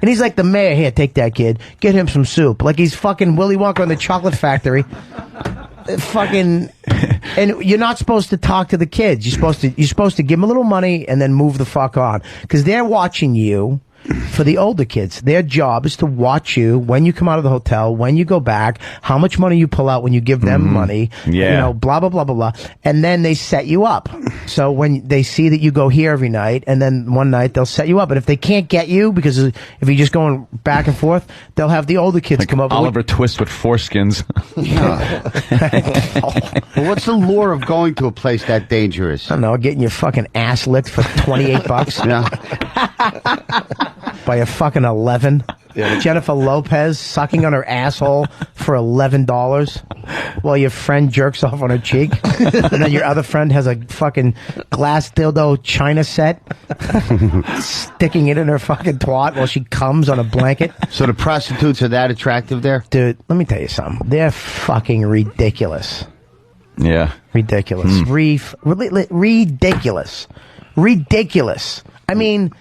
And he's like the mayor. Here, take that kid. Get him some soup. Like he's fucking Willy Wonka in the chocolate factory. And you're not supposed to talk to the kids. You're supposed to give them a little money and then move the fuck on. Because they're watching you. For the older kids, their job is to watch you when you come out of the hotel, when you go back, how much money you pull out when you give them money, blah, blah, blah, blah, blah. And then they set you up. So when they see that you go here every night, and then one night they'll set you up. And if they can't get you, because if you're just going back and forth, they'll have the older kids come up. Oliver Twist with foreskins. Well, what's the lure of going to a place that dangerous? I don't know, getting your fucking ass licked for $28. Yeah. By a fucking 11. Yeah. Jennifer Lopez sucking on her asshole for $11 while your friend jerks off on her cheek. And then your other friend has a fucking glass dildo china set sticking it in her fucking twat while she comes on a blanket. So the prostitutes are that attractive there? Dude, let me tell you something. They're fucking ridiculous. Yeah. Ridiculous. Ridiculous. I mean,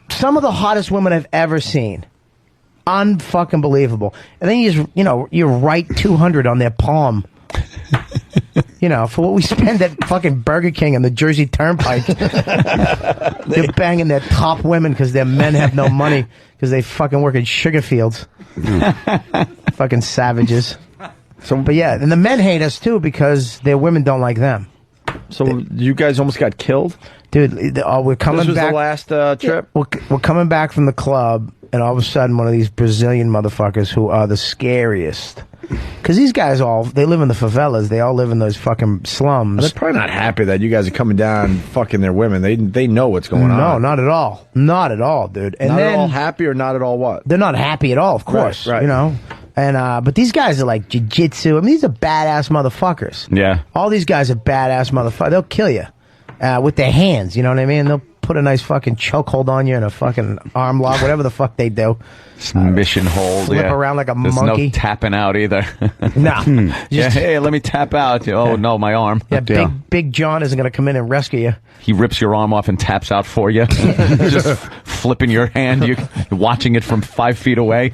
some of the hottest women I've ever seen. Unfucking believable. And then you write 200 on their palm. For what we spend at fucking Burger King and the Jersey Turnpike. They're banging their top women because their men have no money because they fucking work in sugar fields. Fucking savages. But yeah, and the men hate us too because their women don't like them. So you guys almost got killed? Dude, we're coming back. This was the last trip? Yeah, we're coming back from the club, and all of a sudden, one of these Brazilian motherfuckers who are the scariest. Because these guys they live in the favelas. They all live in those fucking slums. They're probably not happy that you guys are coming down and fucking their women. They know what's going on. No, not at all. Not at all, dude. And not at all happy or not at all what? They're not happy at all, of course. Right. And but these guys are like jiu-jitsu. I mean, these are badass motherfuckers. Yeah. All these guys are badass motherfuckers. They'll kill you with their hands. You know what I mean? They'll put a nice fucking chokehold on you and a fucking arm lock, whatever the fuck they do. Mission hold. Flip around like a There's monkey. No tapping out either. No. Hey, let me tap out. Oh, no, my arm. Yeah, Big John isn't going to come in and rescue you. He rips your arm off and taps out for you. Just flipping your hand. You're watching it from 5 feet away.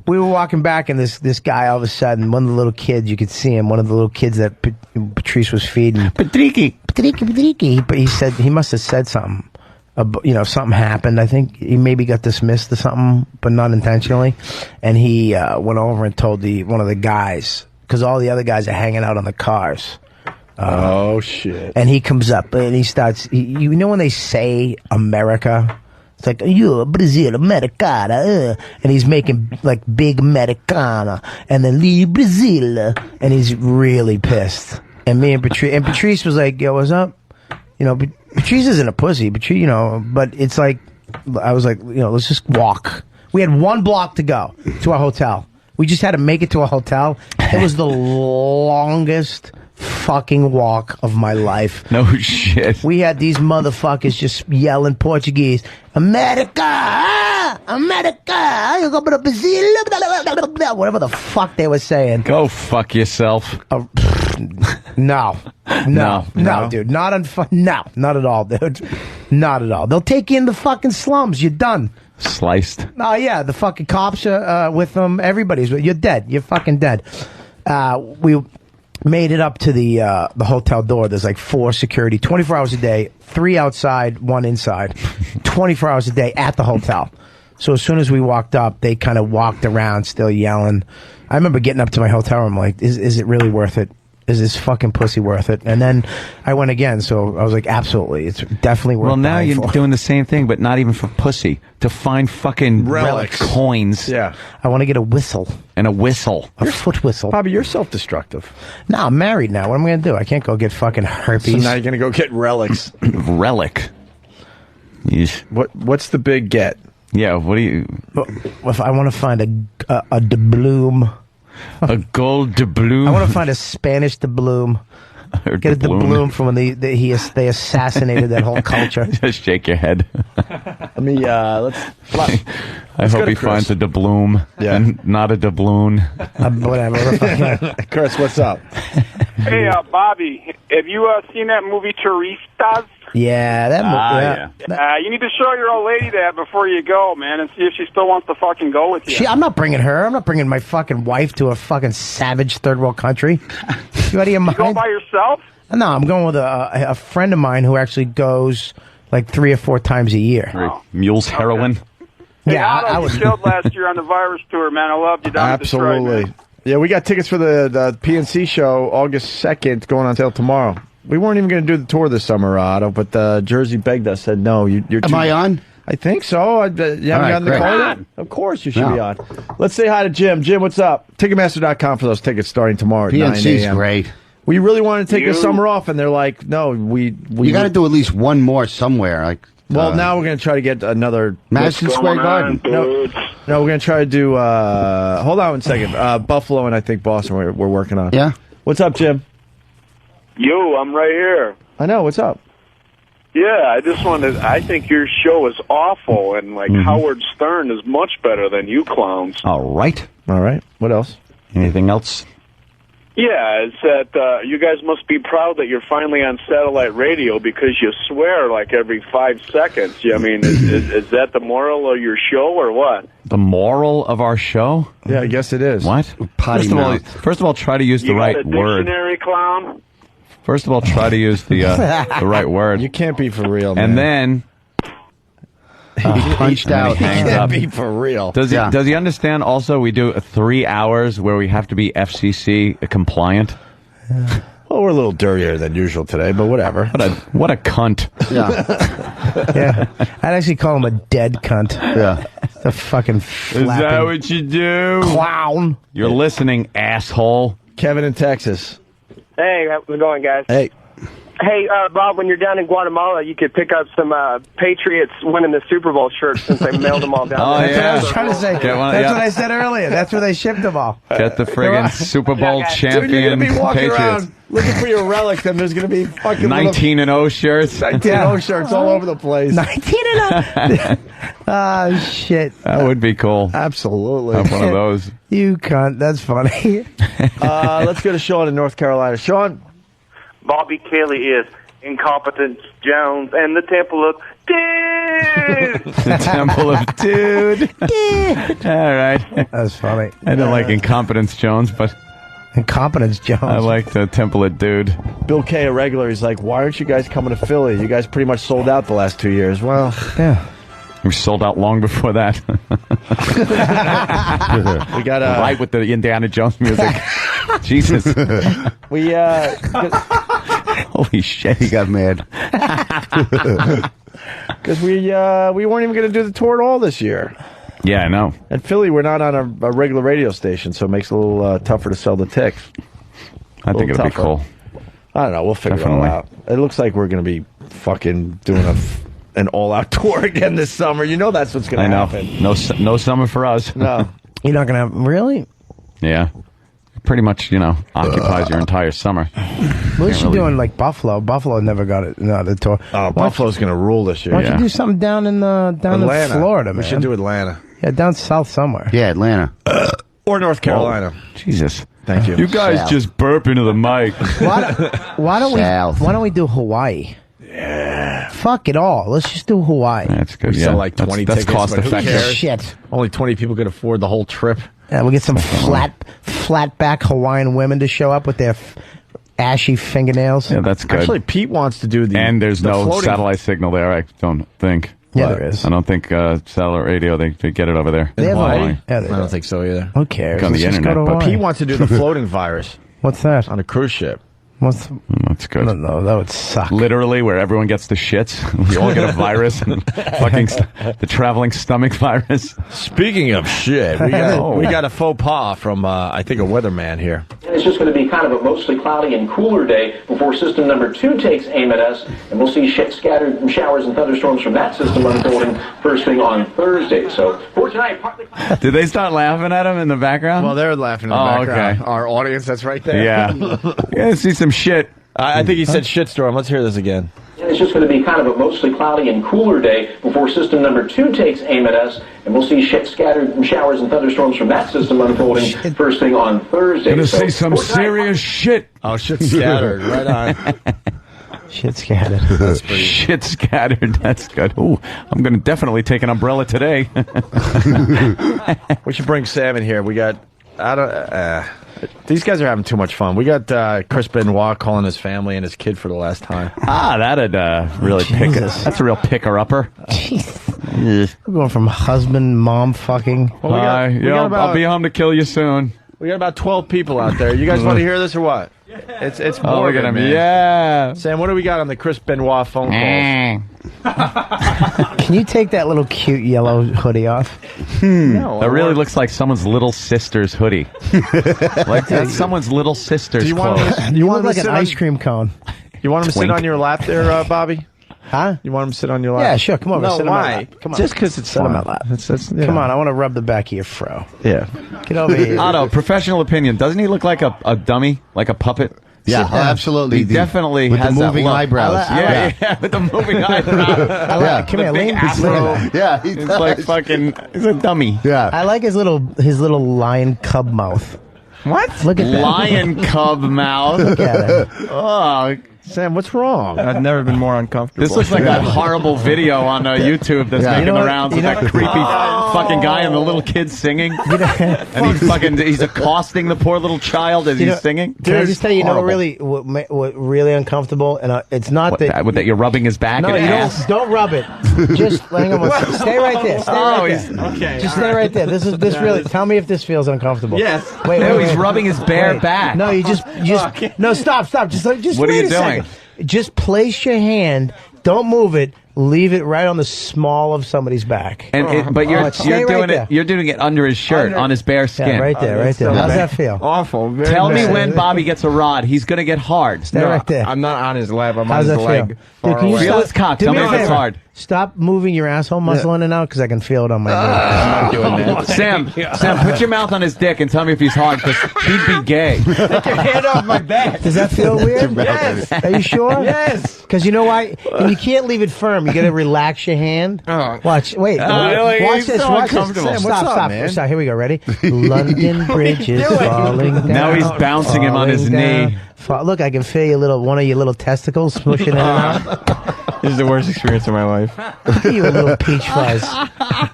We were walking back, and this guy, all of a sudden, one of the little kids, you could see him, one of the little kids that Patrice was feeding. Patriki. But he must have said something. Something happened. I think he maybe got dismissed or something, but not intentionally. And he went over and told one of the guys, because all the other guys are hanging out on the cars. Oh, shit. And he comes up, and he starts, when they say America, It's like, Brazil, Americana, and he's making like big Americana, and then leave Brazil, and he's really pissed. And me and Patrice was like, yo, what's up? Patrice isn't a pussy, but but it's like, I was like, let's just walk. We had 1 block to go to our hotel. We just had to make it to a hotel. It was the longest fucking walk of my life. No shit. We had these motherfuckers just yelling Portuguese. America! America! You go to Brazil! Whatever the fuck they were saying. Go fuck yourself. No, dude. Not at all, dude. Not at all. They'll take you in the fucking slums. You're done. Sliced. Oh, yeah. The fucking cops are with them. Everybody's with. You're dead. You're fucking dead. We made it up to the hotel door. There's like 4 security, 24 hours a day, 3 outside, 1 inside, 24 hours a day at the hotel. So as soon as we walked up, they kind of walked around still yelling. I remember getting up to my hotel room like, is it really worth it? Is this fucking pussy worth it? And then I went again, so I was like, absolutely. It's definitely worth it. Well, now dying you're for. doing the same thing, but not even for pussy. To find fucking Relics. coins. Yeah. I want to get a whistle. And a whistle. A foot whistle. Bobby, you're self-destructive. No, I'm married now. What am I going to do? I can't go get fucking herpes. So now you're going to go get relics. Relic. Yeesh. What's the big get? Yeah, what do you... If I want to find a doubloon. A gold doubloon? I want to find a Spanish doubloon. Get a doubloon from when they assassinated that whole culture. Just shake your head. Let me, let's I hope go to he Chris. finds a doubloon and not a doubloon. Whatever. Chris, what's up? Hey, Bobby, have you seen that movie Turistas? Yeah, that movie. You need to show your old lady that before you go, man, and see if she still wants to fucking go with you. I'm not bringing her. I'm not bringing my fucking wife to a fucking savage third world country. You out of your mind? You go by yourself? No, I'm going with a friend of mine who actually goes like 3 or 4 times a year. Oh. Mule's heroin. Hey, Yeah, Otto, I you would. killed last year on the virus tour, man. I loved you down at Detroit, Absolutely. man. Yeah, we got tickets for the PNC show August 2nd going on sale tomorrow. We weren't even going to do the tour this summer, Otto, but Jersey begged us, said, no, you're too... Am I on? I think so. You haven't gotten the great. call yet? Of course you should be No. on. Let's say hi to Jim. Jim, what's up? Ticketmaster.com for those tickets starting tomorrow at 9 PNC's a.m. great. We really wanted to take the summer off, and they're like, no, we You got to do at least one more somewhere. Like, Well, now we're going to try to get another... Madison Square Garden. No, we're going to try to do... hold on one second. Buffalo and I think Boston we're working on. Yeah? What's up, Jim? Yo, I'm right here. I know. What's up? Yeah, I just wanted. I think your show is awful, and like Howard Stern is much better than you clowns. All right. All right. What else? Anything else? Yeah, it's that you guys must be proud that you're finally on satellite radio because you swear like every 5 seconds. I mean, is that the moral of your show or what? The moral of our show? Yeah, I guess it is. What? Potty First of all, try to use the You right got a word. dictionary, clown? First of all, try to use the right word. You can't be for real, man. And then punched out. He hangs can't up. be for real. Does he understand also we do 3 hours where we have to be FCC compliant? Well, we're a little dirtier than usual today, but whatever. What a cunt. Yeah. Yeah, I'd actually call him a dead cunt. Yeah. The fucking flapping what you do? clown. You're listening, asshole. Kevin in Texas. Hey, how's it going, guys? Hey. Hey, Bob, when you're down in Guatemala, you could pick up some Patriots winning the Super Bowl shirts since they mailed them all down Oh, there. That's what I was trying to say. Get one- That's yeah. what I said earlier. That's where they shipped them all. Get the friggin' Super Bowl guys. Dude, you're champion going to be walking Patriots. around looking for your relics, and there's going to be fucking 19-0 shirts. 19 shirts all over the place. 19-0. Oh, shit. That would be cool. Absolutely. Have one of those. You cunt. That's funny. Let's go to Sean in North Carolina. Sean. Bobby Kelly is Incompetent Jones and the Temple of Dude. The Temple of Dude. All right. That's funny. I don't like Incompetence Jones, but Incompetence Jones. I like the Temple of Dude. Bill K, a regular, he's like, why aren't you guys coming to Philly? You guys pretty much sold out the last 2 years. Well, yeah. We sold out long before that. we got right with the Indiana Jones music. Jesus. We Holy shit, he got mad. Because we weren't even going to do the tour at all this year. Yeah, I know. And Philly, we're not on a regular radio station, so it makes it a little tougher to sell the tickets. I think it'll be cool. I don't know. We'll figure it all out. It looks like we're going to be fucking doing an all-out tour again this summer. You know that's what's going to happen. No summer for us. No. You're not going to... Really? Yeah. Pretty much, occupies your entire summer. At least you're doing like Buffalo. Buffalo never got it. No, the tour. Oh, Buffalo's going to rule this year. Why don't you do something down in Florida, man? We should do Atlanta. Yeah, down south somewhere. Yeah, Atlanta. Or North Carolina. Jesus. Thank you. You guys just burp into the mic. Why don't we do Hawaii? Yeah. Fuck it all. Let's just do Hawaii. That's good. We sell like 20 that's tickets. cost but who effective. cares? Shit. Only 20 people can afford the whole trip. Yeah, we get some flat back Hawaiian women to show up with their ashy fingernails. Yeah, that's good. Actually, Pete wants to do the... And there's the no floating... satellite signal there, I don't think. Yeah, there is. I don't think satellite radio, they get it over there. They have Hawaii. Yeah, I don't think so either. Who cares? On the Let's just internet, go to but Hawaii. Pete wants to do the floating virus What's that? on a cruise ship. That's good. No, that would suck. Literally, where everyone gets the shits. We all get a virus. And fucking the traveling stomach virus. Speaking of shit, we got a faux pas from, I think, a weatherman here. It's just going to be kind of a mostly cloudy and cooler day before system number 2 takes aim at us, and we'll see scattered showers and thunderstorms from that system unfolding first thing on Thursday. So for tonight, partly... Did they start laughing at him in the background? Well, they're laughing in the background. Okay. Our audience, that's right there. Yeah. Yeah, see some shit. I think he said shitstorm. Let's hear this again. And it's just going to be kind of a mostly cloudy and cooler day before system number 2 takes aim at us, and we'll see scattered showers and thunderstorms from that system unfolding first thing on Thursday. Gonna see some serious shit. Oh, shit scattered. Right on. Shit scattered. That's pretty... Shit scattered. That's good. Ooh, I'm gonna definitely take an umbrella today. We should bring Sam in here. We got... these guys are having too much fun. We got Chris Benoit calling his family and his kid for the last time. That'd really pick it. That's a real picker-upper. We're going from husband, mom fucking. Well, I'll be home to kill you soon. We got about 12 people out there. You guys want to hear this or what? It's Oh, look at him. man. Yeah. Sam, what do we got on the Chris Benoit phone calls? Can you take that little cute yellow hoodie off? No, That really looks like someone's little sister's hoodie. Like that's someone's little sister's Do you want clothes. him to- You want look him like to an sit ice cream cone. You want him to sit Twink. on your lap there, Bobby? Huh? You want him to sit on your lap? Yeah, sure. Come over. No, sit on my why? lap. Come on. Just because it's Sit on fun. my lap. Yeah. Come on, I want to rub the back of your fro. Yeah. Get over here. Otto, professional opinion. Doesn't he look like a dummy? Like a puppet? Yeah, absolutely. He definitely with has the that moving look. eyebrows. Yeah, with the moving eyebrows. Come here, big lean. afro. Yeah, He's like fucking. He's a dummy. Yeah. I like his little lion cub mouth. What? Look at that. Lion cub mouth. Look at it. Oh, Sam, what's wrong? I've never been more uncomfortable. this looks like that horrible video on YouTube that's Yeah. making You know the what- rounds you with know- that creepy fucking guy and the little kid singing. And he's accosting the poor little child as he's singing. Can I Dude, just tell you, horrible. what really uncomfortable, and it's not that you're rubbing his back No, and you ass. don't rub it. Just hang on one second. Stay right there. Stay right there. Okay. Just stay right there. This really. Tell me if this feels uncomfortable. Yes. Wait. No, wait. he's rubbing his bare Wait. back. No, you just no. Stop. Just What are wait you a doing? second. Just place your hand. Don't move it. Leave it right on the small of somebody's back. But you're Stay right doing there. it. You're doing it under his shirt, on his bare skin. Yeah, right there, right there. How's that feel? Awful. Very Tell me bad. when Bobby gets a rod. He's gonna get hard. Stay right there. I'm not on his lap. I'm How's on that his feel? leg. Dude, Far can you away. Feel his cock. Tell me a if it's favor. hard. Stop moving your asshole muscle in and out because I can feel it on my knee. I'm not doing that. Sam, put your mouth on his dick and tell me if he's hard, because he'd be gay. Take your hand off my back. Does that feel weird? Yes. Are you sure? Yes. Because you know why? And you can't leave it firm. You got to relax your hand. Oh. Watch. Wait. really? Watch He's this. so Watch this. uncomfortable. Sam, What's stop. up, man? Stop. Here we go. Ready? London Bridge is falling down. Now he's bouncing him on his falling down. knee. Look, I can feel one of your little testicles smushing in and out. This is the worst experience of my life. Look at you, little peach fuzz.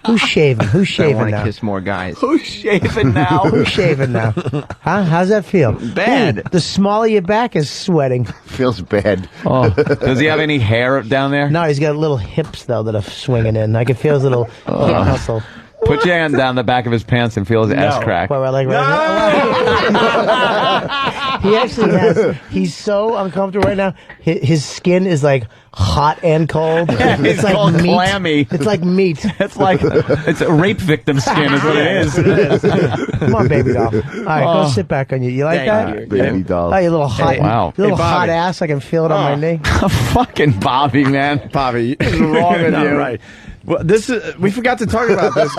Who's shaving? Who's I shaving want to now? kiss more guys. Who's shaving now? Who's shaving now? Huh? How's that feel? Bad. Dude, the smaller your back is sweating. Feels bad. Oh, does he have any hair down there? No, he's got little hips though that are swinging in. I can feel his little hip muscle. Put your hand down the back of his pants and feel his ass crack. Wait, like he actually has. He's so uncomfortable right now. His skin is like hot and cold. It's like meat. clammy. It's like meat. It's a rape victim skin is what it is. Come on, baby doll. All right, go sit back on you. You like that? Baby doll. Oh, you little hot, Wow. you little Hey, hot Bobby. ass. I can feel it on my knee. Fucking Bobby, man. Bobby, what's wrong with you? Right. Well, this is. We forgot to talk about this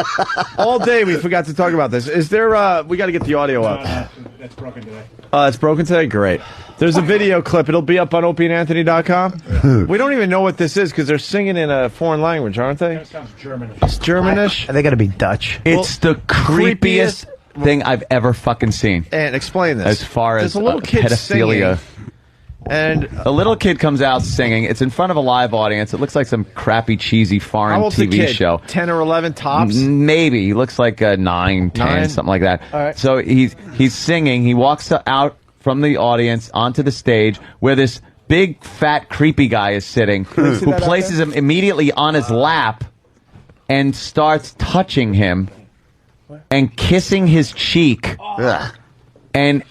all day. We forgot to talk about this. Is there? We got to get the audio up. That's broken today. It's broken today. Great. There's a video clip. It'll be up on opieandanthony.com. We don't even know what this is because they're singing in a foreign language, aren't they? That sounds German. It's Germanish. They got to be Dutch. It's the creepiest thing I've ever fucking seen. And explain this. As far as There's a little kid pedophilia. singing, and A little kid comes out singing. It's in front of a live audience. It looks like some crappy, cheesy foreign how old's the TV kid? show. 10 or 11 tops. Maybe. He looks like 9, 10, Nine? something like that. All right. So he's singing. He walks out from the audience onto the stage where this big, fat, creepy guy is sitting, we see who that out places there? him immediately on his lap and starts touching him and kissing his cheek and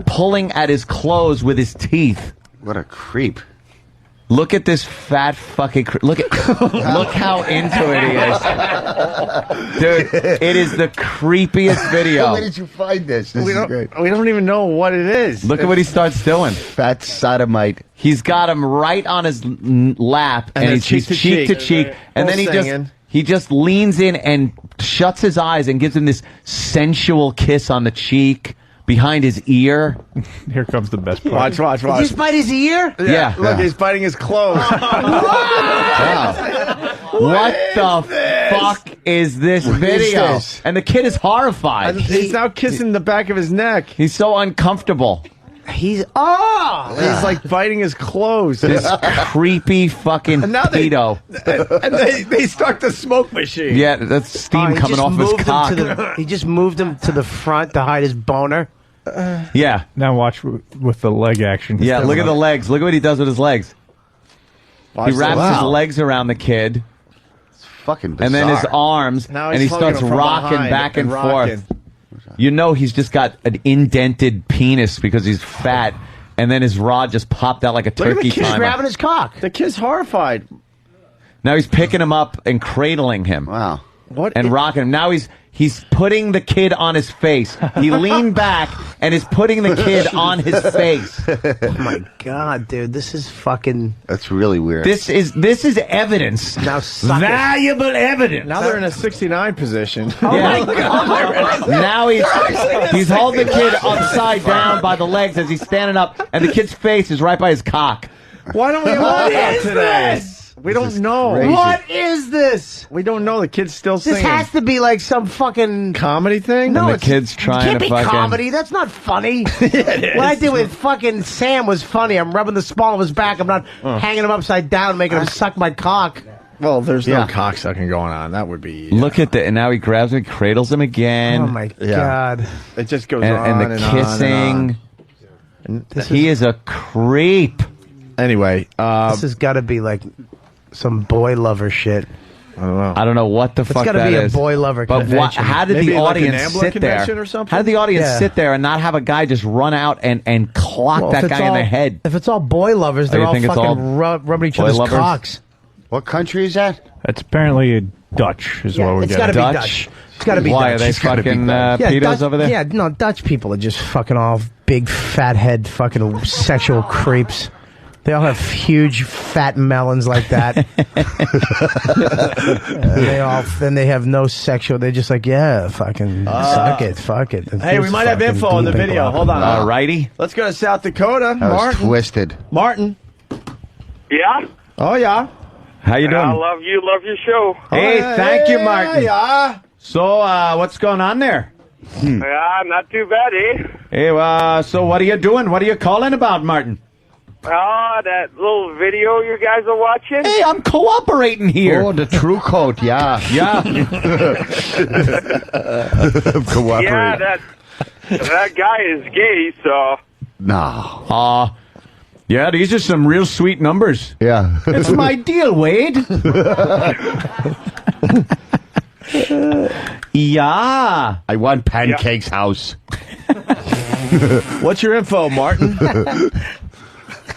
pulling at his clothes with his teeth. What a creep. Look at this fat fucking look how into it he is. Dude, it is the creepiest video. Where did you find this? This We is don't, great. we don't even know what it is. Look at what he starts doing. Fat sodomite. He's got him right on his lap, And and then he's cheek cheek to to cheek. cheek, and then Singing. he just leans in and shuts his eyes and gives him this sensual kiss on the cheek behind his ear. Here comes the best part. Watch. Did you bite his ear? Yeah. Look, he's biting his clothes. What the fuck is this video? this? And the kid is horrified. He's now kissing the back of his neck. He's so uncomfortable. He's He's like biting his clothes. This creepy fucking And now pedo. and they start the smoke machine. Yeah, that's steam he coming just off his moved him cock. to the- he just moved him to the front to hide his boner. Yeah. Now watch with the leg action. Yeah, look at the legs. Look at what he does with his legs. Watch He wraps this. his legs around the kid, Fucking bizarre. and then his arms, Now and he's he starts hugging him from rocking behind back and rocking. forth. You know he's just got an indented penis because he's fat, and then his rod just popped out like a Look at the turkey kid timer. Grabbing his cock. The kid's horrified. Now he's picking him up and cradling him. Wow. What? And rocking him. Now he's putting the kid on his face. He leaned back and is putting the kid on his face. Oh my god, dude, this is fucking. That's really weird. This is evidence. Now suck it. Valuable evidence. Now they're in a 69 position. Oh Yeah. my god. Now he's holding the kid upside down by the legs as he's standing up, and the kid's face is right by his cock. Why don't we have What audio is today? this? We don't know. crazy. What is this? We don't know. The kid's still This singing. has to be like some fucking Comedy thing? No, And the it's- kid's trying it can't to be fucking- comedy. That's not funny. What I did with fucking Sam was funny. I'm rubbing the small of his back. I'm not hanging him upside down, making him suck my cock. Well, there's no Yeah. cocksucking going on. That would be. Look at that, and now he grabs him, cradles him again. Oh my god. It just goes and, on and the on kissing. and on. He is a creep. Anyway, This has got to be like some boy lover shit. I don't know. I don't know what the It's fuck got to that be a is. boy lover But convention. how did Maybe the like an audience Ambler sit there? convention or something? How did the audience Yeah. sit there and not have a guy just run out and clock Well, that if it's guy in all- the head? If it's all boy lovers, they're you all think it's fucking all rubbing each boy other's lovers? cocks. What country is that? It's apparently Dutch is what we're It's got to getting. be Dutch. It's got to be Why Dutch. are they It's gotta be fucking Dutch. pedos Dutch, over there? Yeah, no, Dutch people are just fucking all big fat head fucking sexual creeps. They all have huge fat melons like that. Then they have no sexual. They're just like, yeah, fucking suck it, fuck it. Hey, we might have info in the video. Hold on. Righty. Let's go to South Dakota. That was Martin. twisted. Martin. Yeah? Oh, yeah. How you doing? I love your show. Hey, thank you, Martin. Yeah. So, what's going on there? Yeah, not too bad, eh? Hey, so what are you doing? What are you calling about, Martin? Oh, that little video you guys are watching? Hey, I'm cooperating here. Oh, the true coat, yeah. Yeah. Cooperate. Yeah, that guy is gay, so... No. Yeah, these are some real sweet numbers. Yeah. It's my deal, Wade. Yeah. I want Pancake's house. What's your info, Martin?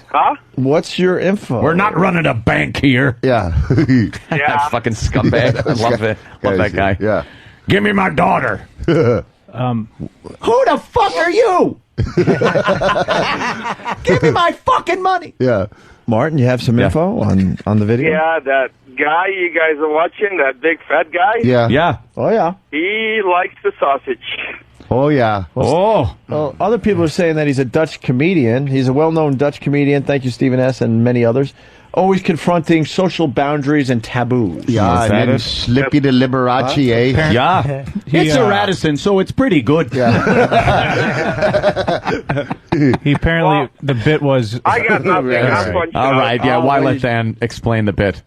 Huh? What's your info? We're not running a bank here. Yeah. That fucking scumbag. I love it. Love that guy. Yeah. Give me my daughter. Who the fuck are you? Give me my fucking money. Yeah. Martin, you have some info on the video? Yeah, that guy you guys are watching, that big fat guy. Yeah. Yeah. Oh, yeah. He likes the sausage. Oh, yeah. Oh. Well, other people are saying that he's a Dutch comedian. He's a well-known Dutch comedian. Thank you, Stephen S. and many others. Always confronting social boundaries and taboos. Yeah, and then Slippy the Liberace, eh? Yeah. It's a Radisson, so it's pretty good. He apparently, the bit was... I got nothing. I'm punching All right, yeah, out. why let Dan explain the bit?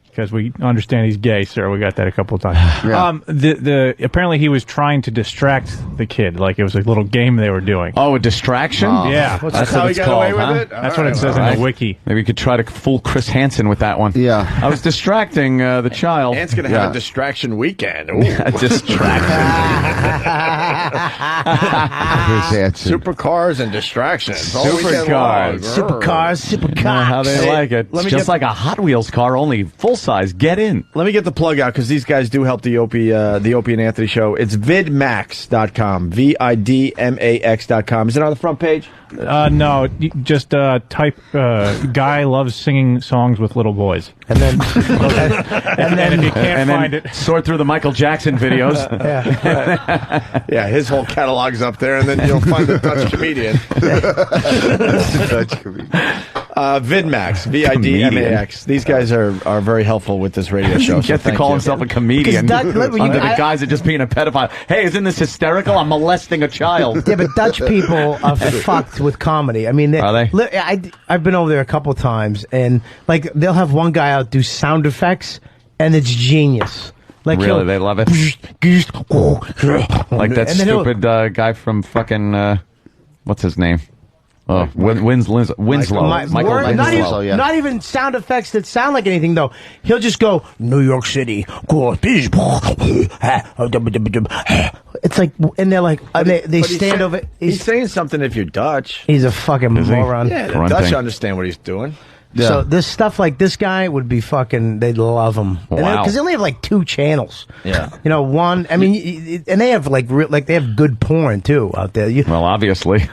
Because we understand he's gay, sir. We got that a couple of times. Yeah. Apparently he was trying to distract the kid, like it was a little game they were doing. Oh, a distraction? Yeah. That's how he got away with it? That's what it says in the wiki. Maybe you could try to fool Chris Hansen with that one. Yeah. I was distracting the child. Ant's going to have a distraction weekend. Ooh. Supercars and distractions. all weekend long. Supercars. How they like it. It's just like a Hot Wheels car, only full size. Get in. Let me get the plug out because these guys do help the Opie and Anthony show. It's vidmax.com. VIDMAX.com. Is it on the front page? No, you just type guy loves singing songs with little boys. And then, and then if you can't find it, sort through the Michael Jackson videos. Yeah, his whole catalog's up there, and then you'll find the Dutch comedian. Dutch comedian. VidMax, VIDMAX. These guys are very helpful with this radio show. He gets to call himself a comedian under the guise of just being a pedophile. Hey, isn't this hysterical? I'm molesting a child. Yeah, but Dutch people are fucked with comedy. I mean, are they? I've been over there a couple times, and like they'll have one guy out do sound effects, and it's genius. Like really, they love it. Like that stupid guy from fucking what's his name? Winslow. Michael Winslow. Not even sound effects that sound like anything, though. He'll just go, New York City. It's like, and they're like, they stand over. He's saying something if you're Dutch. He's a fucking moron. Yeah, the Dutch understand what he's doing. Yeah. So this stuff like this guy would be fucking, they'd love him. Wow. Because they only have like 2 channels. Yeah. You know, one, I mean, and they have like they have good porn too out there. Well, obviously.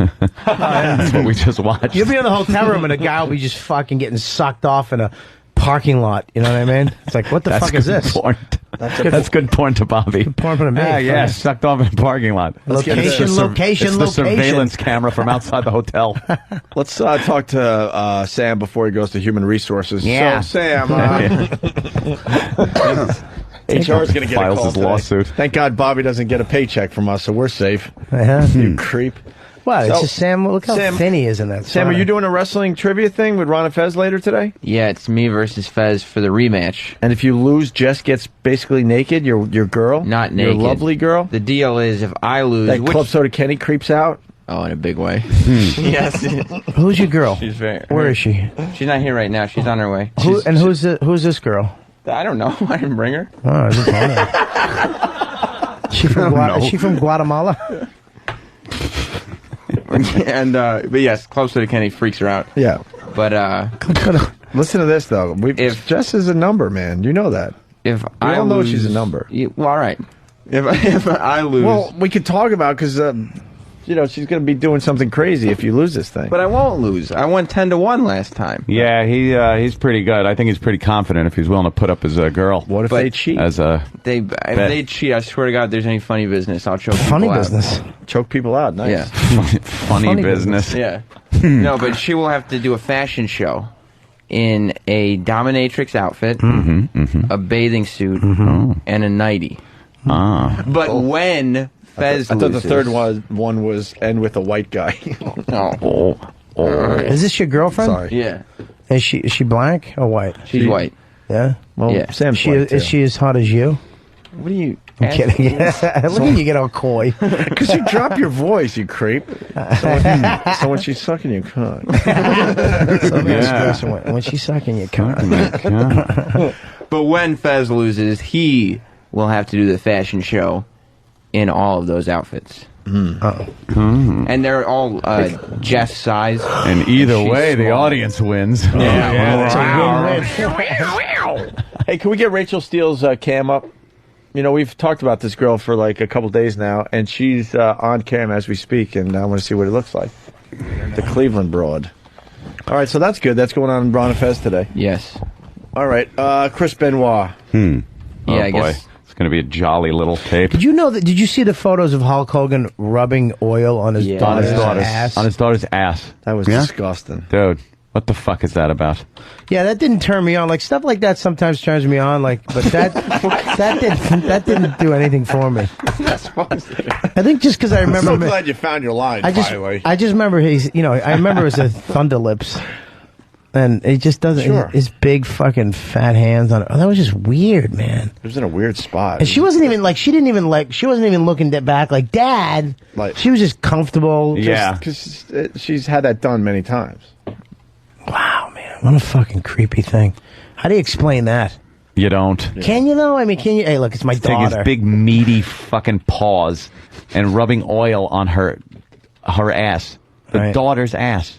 That's what we just watched. You'll be in the hotel room and a guy will be just fucking getting sucked off in a parking lot. You know what I mean? It's like, what the fuck is this? Porn. That's good porn to Bobby. Good porn for me. Yeah, sucked off in a parking lot. Location. It's the surveillance camera from outside the hotel. Let's talk to Sam before he goes to Human Resources. Yeah. So, Sam, HR is going to get a call his today. lawsuit. Thank God Bobby doesn't get a paycheck from us, so we're safe. You creep. Wow, it's just Sam. Look how thin he is in that. Sam, are you doing a wrestling trivia thing with Ron and Fez later today? Yeah, it's me versus Fez for the rematch. And if you lose, Jess gets basically naked. Your girl, not naked. Your lovely girl. The deal is, if I lose, that Club Soda Kenny creeps out. Oh, in a big way. Yes. Who's your girl? She's very. Where is she? She's not here right now. She's on her way. Who's this girl? I don't know. I didn't bring her. Oh, I didn't tell her. Is she from Guatemala? And but yes, close to the Kenny freaks her out. Yeah, but listen to this though. If Jess is a number, man, you know that. If I all know she's a number. Well, all right. If I lose, well, we could talk about because you know she's going to be doing something crazy if you lose this thing. But I won't lose. I won 10-1 last time. Yeah, he's pretty good. I think he's pretty confident if he's willing to put up as a girl. What if they cheat? If they cheat, I swear to God, if there's any funny business, I'll choke funny people business. out. Choke people out. Nice. Yeah. funny business. Yeah. No, but she will have to do a fashion show in a dominatrix outfit, a bathing suit, and a nightie. But when Fez I thought the loses, third one was end with a white guy. Is this your girlfriend? Sorry. Yeah. Is she black or white? She's white. Yeah. Well, Yeah. Sam's white too. Is she as hot as you? What are you? I'm kidding. Look at you get all coy. Because you drop your voice, you creep. So when she's sucking your cock. When she's sucking your cock. But when Fez loses, he will have to do the fashion show in all of those outfits. Mm. And they're all Jeff's size. And either she's way, the small. audience wins. Hey, can we get Rachel Steele's cam up? You know, we've talked about this girl for like a couple days now, and she's on cam as we speak, and I want to see what it looks like. The Cleveland broad. All right, so that's good. That's going on in Braun Fest today. Yes. All right, Chris Benoit. Oh, I boy. guess. It's going to be a jolly little tape. Did you know that? Did you see the photos of Hulk Hogan rubbing oil on his daughter's ass? On his daughter's ass. That was disgusting. Dude, what the fuck is that about? Yeah, that didn't turn me on. Like stuff like that sometimes turns me on. Like, but that didn't do anything for me. I think just because I remember. I'm so glad you found your line. By the way, I just remember I remember it was a Thunder Lips, and it just doesn't. Sure. His big fucking fat hands on it. Oh, that was just weird, man. It was in a weird spot. And she wasn't even like. She wasn't even looking back like Dad. Like she was just comfortable. Yeah, because she's had that done many times. Wow, man, what a fucking creepy thing. How do you explain that? You don't. Can you though? I mean, can you? Hey, look, it's my Taking daughter. his big meaty fucking paws and rubbing oil on her ass, the daughter's ass.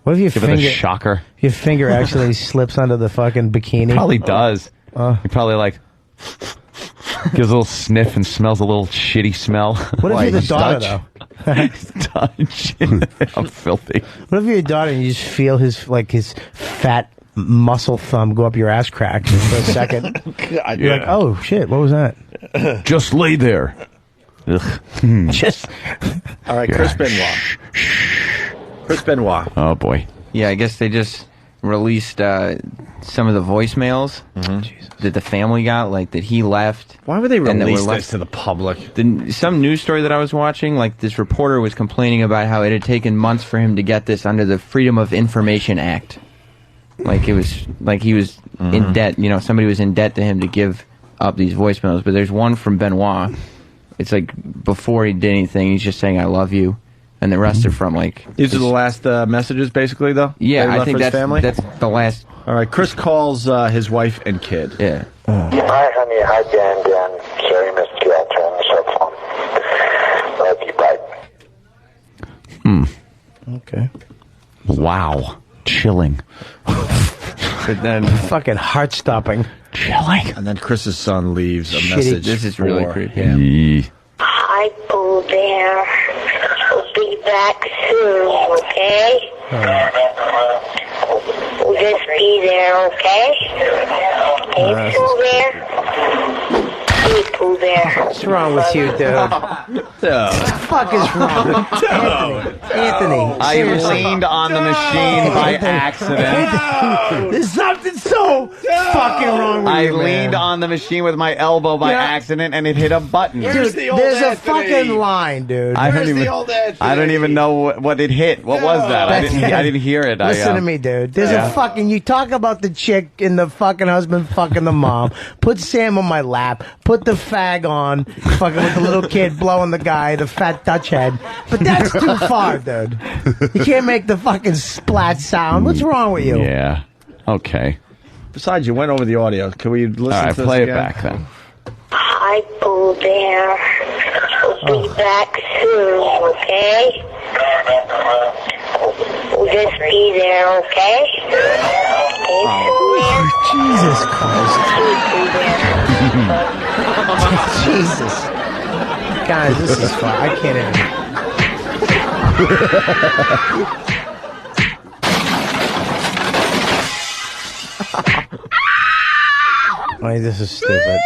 What if your Give it a shocker? Your finger actually slips under the fucking bikini. Probably does. He probably like gives a little sniff and smells a little shitty smell. What if you're the daughter though? Dutch. I'm filthy. What if you're your daughter and you just feel his fat muscle thumb go up your ass crack for a second? God, You're like, oh shit, what was that? Just lay there. Ugh. Just. All right, Chris Benoit. Chris Benoit. Oh boy. Yeah, I guess they just released some of the voicemails that the family got, like that he left. Why would they and that were release left- this to the public? Some news story that I was watching, like this reporter was complaining about how it had taken months for him to get this under the Freedom of Information Act. Like it was like he was in debt. You know, somebody was in debt to him to give up these voicemails. But there's one from Benoit. It's like before he did anything, he's just saying "I love you," and the rest are from like. These are the last messages, basically, though. Yeah, That he I left think for his family? that's the last. All right, Chris calls his wife and kid. Yeah. Hi, honey. Hi, Dan. Sorry, missed you. I'll turn this up. Love you. Bye. Okay. Wow. Chilling. But then fucking heart stopping. Chilling. And then Chris's son leaves a Shitty. message. This is really for creepy. him. Hi, Pooh Bear. We'll be back soon, okay? We'll just be there, okay? Hey, Pooh Bear. Hey, Pooh Bear. What's wrong with you, dude? What the fuck is wrong? Anthony. I seriously. leaned on the machine by accident. There's something so fucking wrong with I you, man. leaned on the machine with my elbow by Yeah. accident, and it hit a button. Dude, there's a fucking line, dude. I don't even know what it hit. What was that? I didn't hear it. Listen to me, dude. There's Yeah. a fucking. You talk about the chick and the fucking husband fucking the mom. Put Sam on my lap. Put the fag on. Fucking with the little kid blowing the guy, the fat Dutch head. But that's too far, dude. You can't make the fucking splat sound. What's wrong with you? Yeah. Okay. Besides, you went over the audio. Can we listen All right, to this play it again? back then. Hi, Pooh Bear. We'll be back soon, okay? We'll just be there, okay? Hey, Pooh Bear. Jesus Christ. Jesus. Guys, this is fun. I can't even. Wait, this is stupid.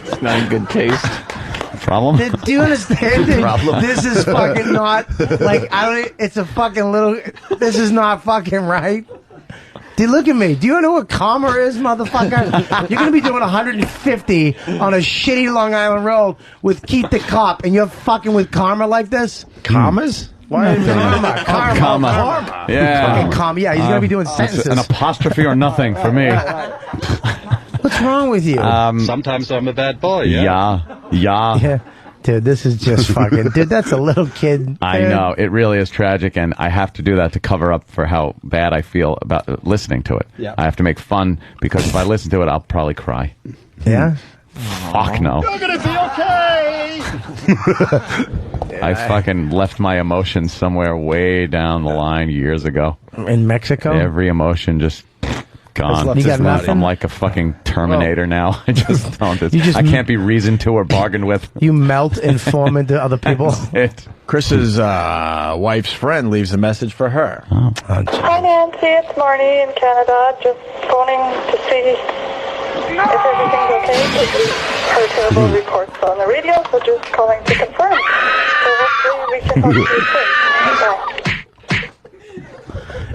It's not in good taste. Problem? Do you understand? Problem. This is fucking not like I don't. It's a fucking little. This is not fucking right. Dude, look at me. Do you know what comma is, motherfucker? You're gonna be doing 150 on a shitty Long Island road with Keith the Cop, and you're fucking with karma like this? Commas? Why? Karma. Yeah. Fucking comma. Yeah, he's gonna be doing It's sentences. an apostrophe or nothing for me. What's wrong with you? Sometimes I'm a bad boy, Yeah. yeah. Dude, this is just fucking... Dude, that's a little kid. I dude. know. It really is tragic, and I have to do that to cover up for how bad I feel about listening to it. Yeah. I have to make fun, because if I listen to it, I'll probably cry. Yeah? Fuck no. You're gonna be okay. I fucking left my emotions somewhere way down the line years ago. In Mexico? Every emotion just gone. You got nothing? I'm like a fucking Terminator now. I just don't. You I can't be reasoned to or bargained with. You melt and form into other people? It. Chris's wife's friend leaves a message for her. Oh. Hi, Nancy. It's Marnie in Canada. Just phoning to see if everything's okay. We heard terrible reports on the radio, so just calling to confirm. So hopefully we can talk to you soon. Bye.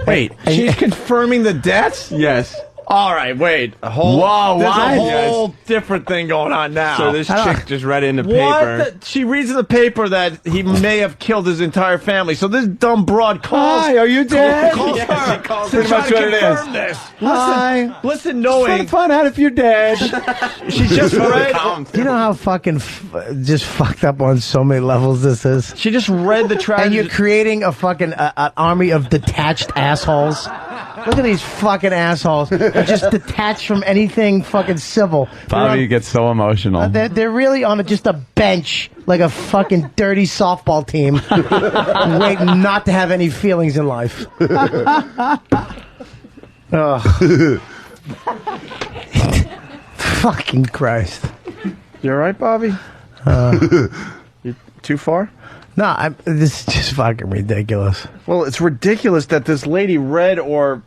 Wait, she's confirming the deaths? Yes. All right, wait. Whoa, there's what? a whole different thing going on now. So this chick just read in the paper. What? She reads in the paper that he may have killed his entire family. So this dumb broad calls. Hi, are you dead? Calls Yes, her. he calls to pretty try much to what it confirm is. this. Hi. Listen, knowing Trying to find out if you're dead. she just read. You know how fucking just fucked up on so many levels this is? She just read the And tragedy. you're creating a fucking an army of detached assholes. Look at these fucking assholes. They're just detached from anything fucking civil. Bobby gets so emotional. They're really on just a bench, like a fucking dirty softball team, waiting not to have any feelings in life. Ugh. Fucking Christ. You all right, Bobby? You too far? No, this is just fucking ridiculous. Well, it's ridiculous that this lady read or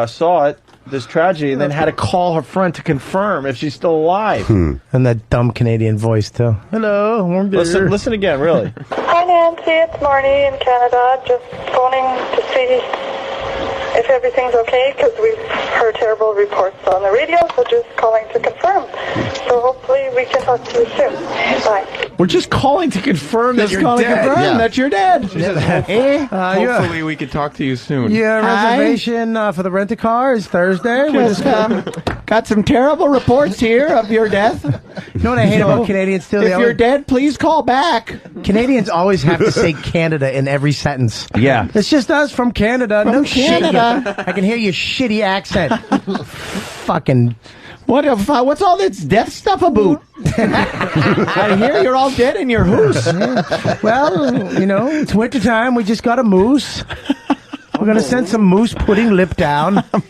saw it, this tragedy, and then had to call her friend to confirm if she's still alive. And that dumb Canadian voice, too. Hello, I'm here. Listen again, really. Hi, Nancy. It's Marnie in Canada. Just phoning to see if everything's okay, because we've heard terrible reports on the radio, so just calling to confirm. So hopefully we can talk to you soon. Bye. We're just calling to confirm that you're dead. that you're dead. She says, hopefully we can talk to you soon. Your reservation for the rent-a-car is Thursday. Got some terrible reports here of your death. You know what I hate about Canadians, too? If you're dead, please call back. Canadians always have to say Canada in every sentence. Yeah. It's just us from Canada. From no Canada. shit. I can hear your shitty accent. Fucking... What's all this death stuff about? I hear you're all dead in your hoose. Well, you know, it's wintertime. We just got a moose. We're going to send some moose pudding lip down. Who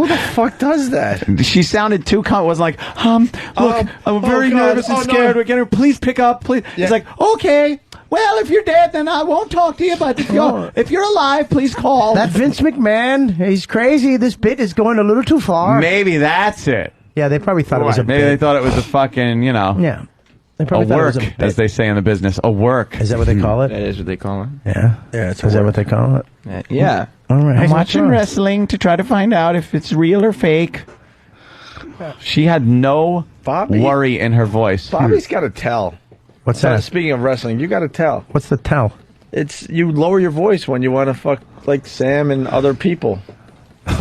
the fuck does that? She sounded too calm. Was like, look, I'm very nervous and scared. We're getting. Please pick up, please. Yeah. It's like, okay. Well, if you're dead, then I won't talk to you. But if you're alive, please call. That Vince McMahon, he's crazy. This bit is going a little too far. Maybe that's it. Yeah, they probably thought it was a Maybe bit. they thought it was a fucking, Yeah. They a probably thought work, it was a bit. as they say in the business. A work. Is that what they call it? That is what they call it. Yeah. Yeah, it's Is that what they call it? Yeah. All right. I'm watching wrestling to try to find out if it's real or fake. She had no worry in her voice. Bobby's got to tell. What's that? Speaking of wrestling, you got to tell. What's the tell? It's you lower your voice when you want to fuck like Sam and other people.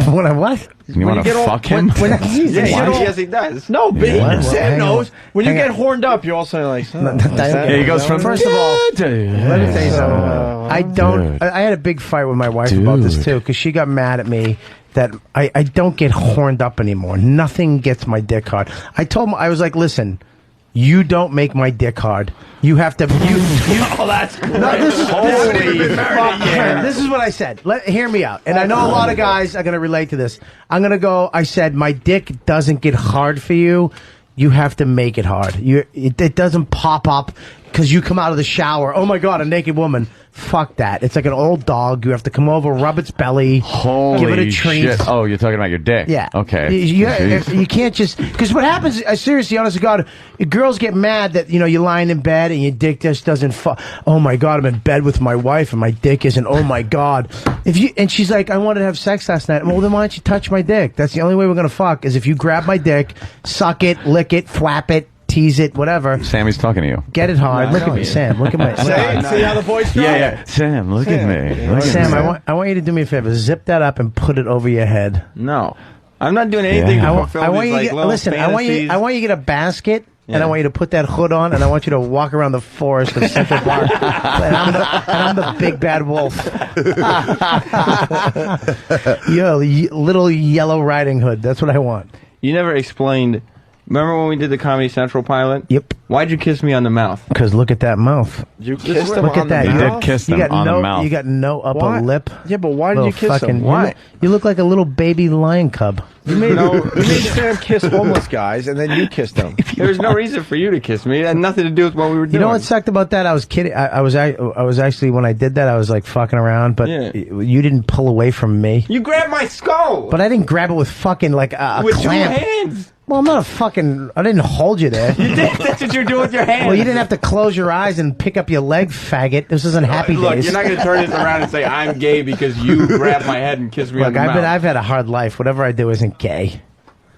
When I what? You want to fuck him? Yes, he does. No, but What? Sam Hang knows. on. When you Hang get on. horned up, you also like. Yeah, he goes from First of all, let me tell you something. I don't. Dude. I had a big fight with my wife about this too, because she got mad at me that I don't get horned up anymore. Nothing gets my dick hard. I told him, I was like, listen, you don't make my dick hard. You have to. Oh, that's great. No, this is Holy fuck, yeah. This is what I said. Hear me out. And I know a lot of guys are going to relate to this. I'm going to go. I said my dick doesn't get hard for you. You have to make it hard. It doesn't pop up because you come out of the shower. Oh my God, a naked woman. Fuck that. It's like an old dog. You have to come over, rub its belly, Holy give it a treat. shit. Oh, you're talking about your dick. Yeah. Okay. You can't just... Because what happens... seriously, honest to God, girls get mad that, you're lying in bed and your dick just doesn't... Oh, my God, I'm in bed with my wife and my dick isn't... Oh, my God. And she's like, I wanted to have sex last night. Well, then why don't you touch my dick? That's the only way we're going to fuck, is if you grab my dick, suck it, lick it, thwap it, tease it, whatever. Sammy's talking to you. Get it hard. Look at me, Sam. Look at my... See how the voice drops? Yeah. Sam, look at me. Look Sam, at me. I want you to do me a favor. Zip that up and put it over your head. No. I'm not doing anything to fulfill I want these, you like, to little listen. fantasies. I want you to get a basket and I want you to put that hood on, and I want you to walk around the forest of Central Park, and I'm the big bad wolf. Yo, little yellow riding hood. That's what I want. You never explained. Remember when we did the Comedy Central pilot? Yep. Why'd you kiss me on the mouth? Because look at that mouth. You kissed him Look on at that. the You mouth? did kiss you him got on no, the mouth. You got no upper Why? lip. Yeah, but why did Little you kiss fucking, him? Why? You look like a little baby lion cub. You made Sam kiss homeless guys, and then you kissed them. There was no reason for you to kiss me. It had nothing to do with what we were doing. You know what sucked about that? I was kidding. I was actually, when I did that, I was like fucking around, but you didn't pull away from me. You grabbed my skull. But I didn't grab it with fucking like a With clamp. 2 hands. Well, I'm not a fucking. I didn't hold you there. You did. That's what you're doing with your hands. Well, you didn't have to close your eyes and pick up your leg, faggot. This isn't Happy Look, Days. you're not going to turn this around and say I'm gay because you grabbed my head and kissed me on Look, the mouth. I've had a hard life. Whatever I do isn't gay.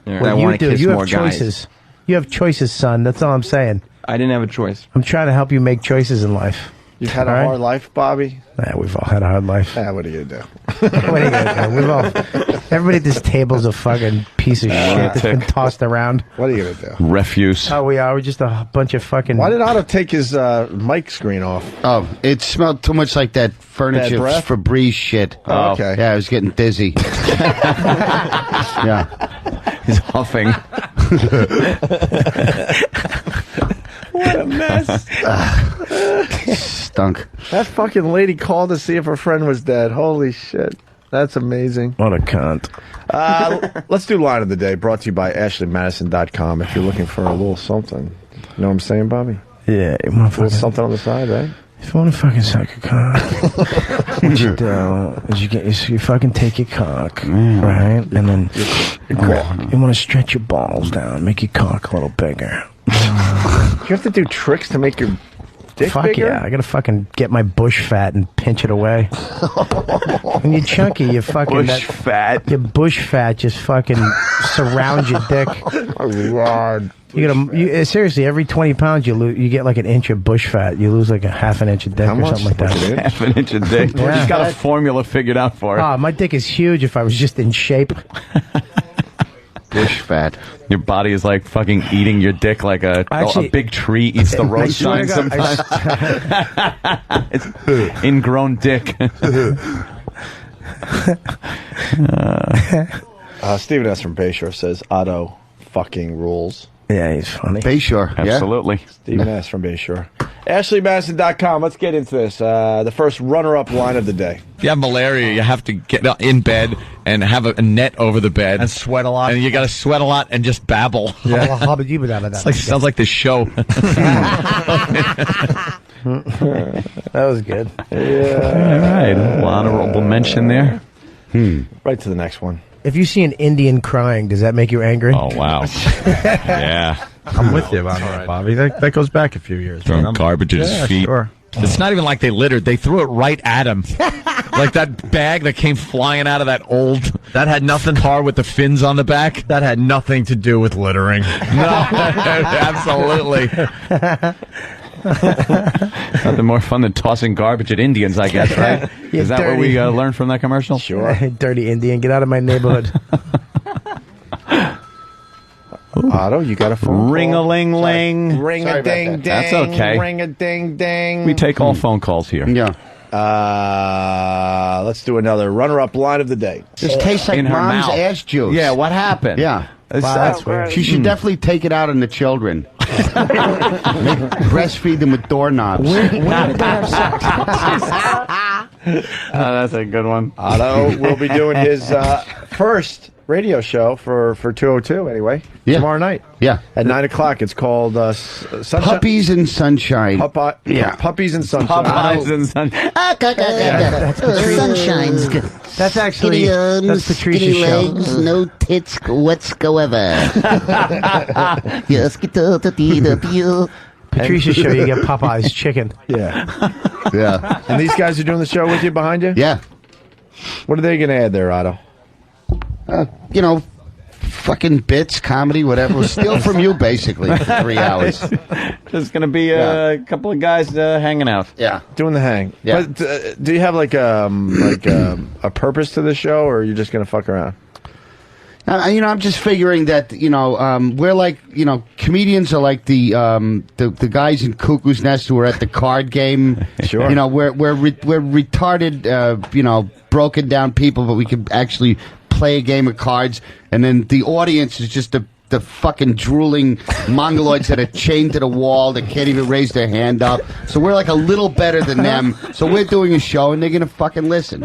Yeah. What I you wanna do, kiss you more have guys. choices. You have choices, son. That's all I'm saying. I didn't have a choice. I'm trying to help you make choices in life. You've had a All right? hard life, Bobby? Nah, we've all had a hard life. What are you going to do? What are you gonna do? We've all. Everybody at this table's a fucking piece of shit that's been tossed around. What are you going to do? Refuse. Oh, we are. We're just a bunch of fucking. Why did Otto take his mic screen off? Oh, it smelled too much like that furniture Bad breath? Febreze shit. Oh, okay. Yeah, I was getting dizzy. Yeah. He's huffing. What a mess. Stunk. That fucking lady called to see if her friend was dead. Holy shit. That's amazing. What a cunt. Let's do Line of the Day, brought to you by AshleyMadison.com if you're looking for a little something. You know what I'm saying, Bobby? Yeah, you want to A little fucking. something on the side, right? If you want to fucking suck a cock, what you do is you fucking take your cock, right, and then you want to stretch your balls down, make your cock a little bigger. You have to do tricks to make your dick Fuck bigger? yeah, I gotta fucking get my bush fat and pinch it away. When you're chunky, you fucking Bush fat. Your bush fat just fucking surrounds your dick. Oh, God. Seriously, every 20 pounds you get like an inch of bush fat. You lose like a half an inch of dick How or much? something like that. Half an inch of dick. Yeah. He's got a formula figured out for it. Oh, my dick is huge if I was just in shape. Bush fat. Your body is like fucking eating your dick like a big tree eats the road sign sometimes. It's ingrown dick. Stephen S. from Bayshore says, Otto fucking rules. Yeah, he's funny. Bayshore. Absolutely. Stephen S. from Bayshore. AshleyMadison.com. Let's get into this. The first runner-up line of the day. If you have malaria, you have to get in bed and have a net over the bed. And sweat a lot. And you got to sweat a lot and just babble. Sounds like the show. That was good. Yeah. All right. A little honorable mention there. Right to the next one. If you see an Indian crying, does that make you angry? Oh, wow. Yeah. I'm with you about that, Bobby. That goes back a few years. Throwing garbage at his feet. Sure. It's not even like they littered. They threw it right at him. Like that bag that came flying out of that old That had nothing. car with the fins on the back. That had nothing to do with littering. No, absolutely. Nothing more fun than tossing garbage at Indians, I guess, right? You Is that what we learned from that commercial? Sure. Dirty Indian, get out of my neighborhood. Otto, you got a phone Ring-a-ling-ling. Ring-a-ding-ding. That's okay. Ring-a-ding-ding. We take all phone calls here. Yeah. Let's do another runner-up line of the day. This tastes like In her mom's mouth. ass juice. Yeah, what happened? Yeah. That's weird. She should definitely take it out on the children. Breastfeed them with doorknobs. That's a good one. Otto will be doing his first radio show for 202 anyway. Yeah. Tomorrow night. Yeah. At 9 o'clock. It's called Sunshine. Puppies and Sunshine. Yeah. Puppies and Sunshine. Popeyes and Sunshine's good. That's actually Skinny that's Patricia's skinny show. legs, no tits whatsoever. Yes, Patricia's show, you get Popeye's chicken. Yeah. Yeah. And these guys are doing the show with you behind you? Yeah. What are they going to add there, Otto? Fucking bits, comedy, whatever. We'll steal from you, basically, for 3 hours. There's going to be a couple of guys hanging out. Yeah. Doing the hang. Yeah. But do you have a purpose to the show, or are you just going to fuck around? I'm just figuring that we're like comedians are like the guys in Cuckoo's Nest who are at the card game. Sure. We're retarded, broken down people, but we can actually play a game of cards, and then the audience is just the fucking drooling mongoloids that are chained to the wall that can't even raise their hand up. So we're like a little better than them. So we're doing a show and they're gonna fucking listen.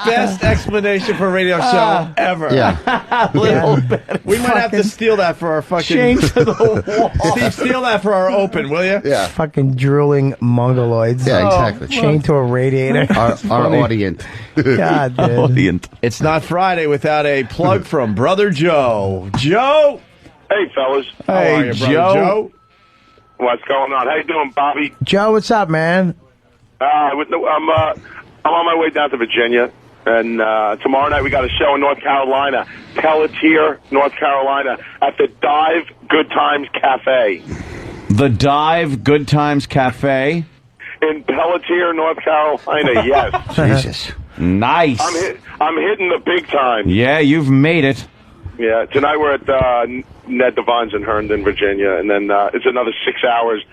Best explanation for a radio show ever. Yeah. Little better. We might have to steal that for our fucking Chained to the wall. Steve, steal that for our open, will you? Yeah. Fucking drooling mongoloids. Yeah, exactly. Chained to a radiator. Our audience. God, dude. It's not Friday without a plug from Brother Joe. Joe! Hey, fellas. How are you, Brother Joe? What's going on? How you doing, Bobby? Joe, what's up, man? I'm on my way down to Virginia, and tomorrow night we got a show in North Carolina, Pelletier, North Carolina, at the Dive Good Times Cafe. The Dive Good Times Cafe? In Pelletier, North Carolina, yes. Jesus. Nice. I'm hitting the big time. Yeah, you've made it. Yeah, tonight we're at Ned Devine's in Herndon, Virginia, and then it's another 6 hours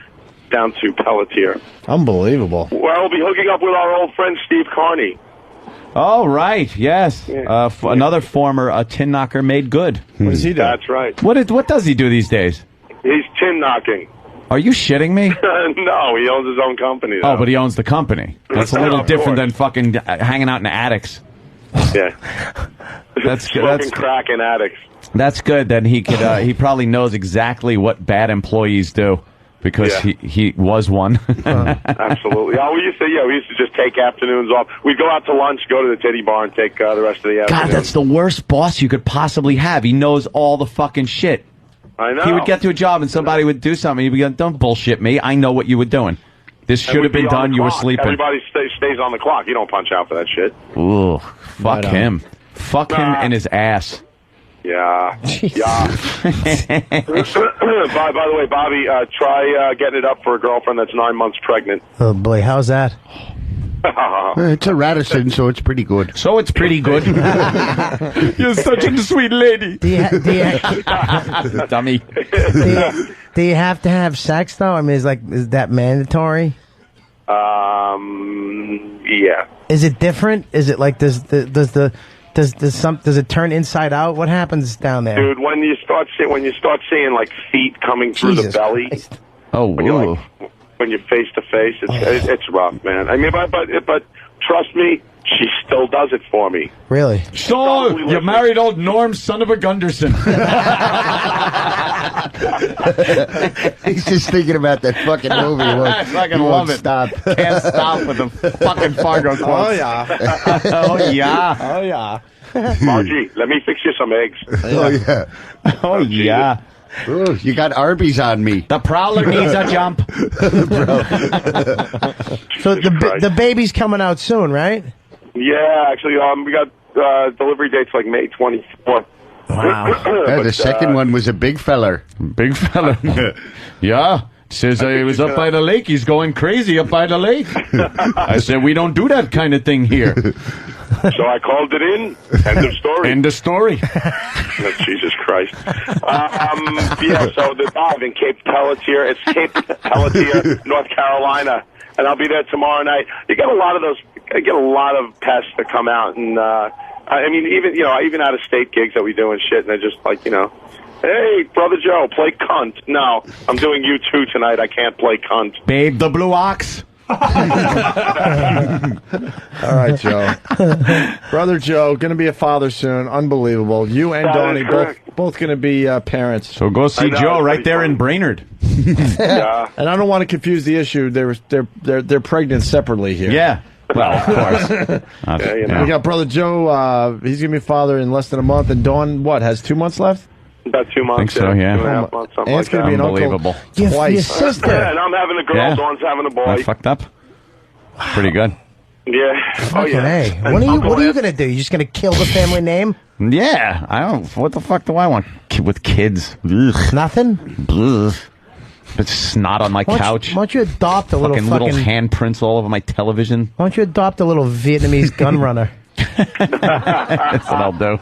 down to Pelletier. Unbelievable. Well, we'll be hooking up with our old friend Steve Carney. Oh, right, yes. Another former tin knocker made good. What does he do? That's right. What does he do these days? He's tin knocking. Are you shitting me? No, he owns his own company. Oh, but he owns the company. That's a little Of different course. than fucking hanging out in attics. Yeah. That's good. Smoking crack in attics. That's good. Then he could. He probably knows exactly what bad employees do because Yeah. he was one. Absolutely. We used to just take afternoons off. We'd go out to lunch, go to the titty bar, and take the rest of the afternoon. God, that's the worst boss you could possibly have. He knows all the fucking shit. I know. He would get to a job and somebody would do something. He'd be like, "Don't bullshit me. I know what you were doing. This And should have we'd be been on done. the You were clock. sleeping." Everybody stays on the clock. You don't punch out for that shit. Ooh, fuck him. Fuck him and his ass. Yeah. Yeah. by the way, Bobby, try getting it up for a girlfriend that's 9 months pregnant. Oh, boy, how's that? It's a Radisson, so it's pretty good. So it's pretty good. You're such a sweet lady. Dummy. Do you have to have sex, though? I mean, is that mandatory? Yeah. Is it different? Is it like does it turn inside out? What happens down there? Dude, when you start seeing like feet coming through the belly, oh, when you're face to face, it's rough, man. I mean, but trust me, she still does it for me. Really? So, you married old Norm, son of a Gunderson. He's just thinking about that fucking movie. I fucking love it. Stop. Can't stop with the fucking Fargo quotes. Oh, yeah. Oh, yeah. Oh, yeah. Margie, let me fix you some eggs. Oh, yeah. Oh, yeah. Ooh, you got Arby's on me. The prowler needs a jump. So the baby's coming out soon, right? Yeah, actually, we got delivery dates like May 24th. Wow. Yeah, the second one was a big feller. Big fella. Yeah. Says he was up by the lake. He's going crazy up by the lake. I said, we don't do that kind of thing here. So I called it in. End of story. End of story. Jesus Christ. Yeah, so the dive in Cape Pelletier. It's Cape Pelletier, North Carolina. And I'll be there tomorrow night. You get a lot of pests that come out. And, I mean, even out of state gigs that we do and shit. And they're just like, hey, Brother Joe, play cunt. No, I'm doing U2 tonight. I can't play cunt. Babe the Blue Ox. All right, Joe. Brother Joe, going to be a father soon. Unbelievable. You and That is Donnie correct. both going to be parents. So go see Joe right there in Brainerd. Yeah. And I don't want to confuse the issue. They're pregnant separately here. Yeah. Well, of course. We got Brother Joe. He's going to be a father in less than a month. And Dawn, has 2 months left? About 2 months. Think so, yeah. 2.5 months, something And it's like going to be that. an uncle Unbelievable. twice. Your sister. And I'm having a girl. Yeah. Dawn's having a boy. I fucked up. Pretty good. Yeah. Fucking A. What are you going to do? You just going to kill the family name? Yeah. I don't. What the fuck do I want with kids? Ugh. Nothing? Ugh. But snot on my couch. Why don't you adopt a Fucking little handprints all over my television. Why don't you adopt a little Vietnamese gun runner? That's what I'll do.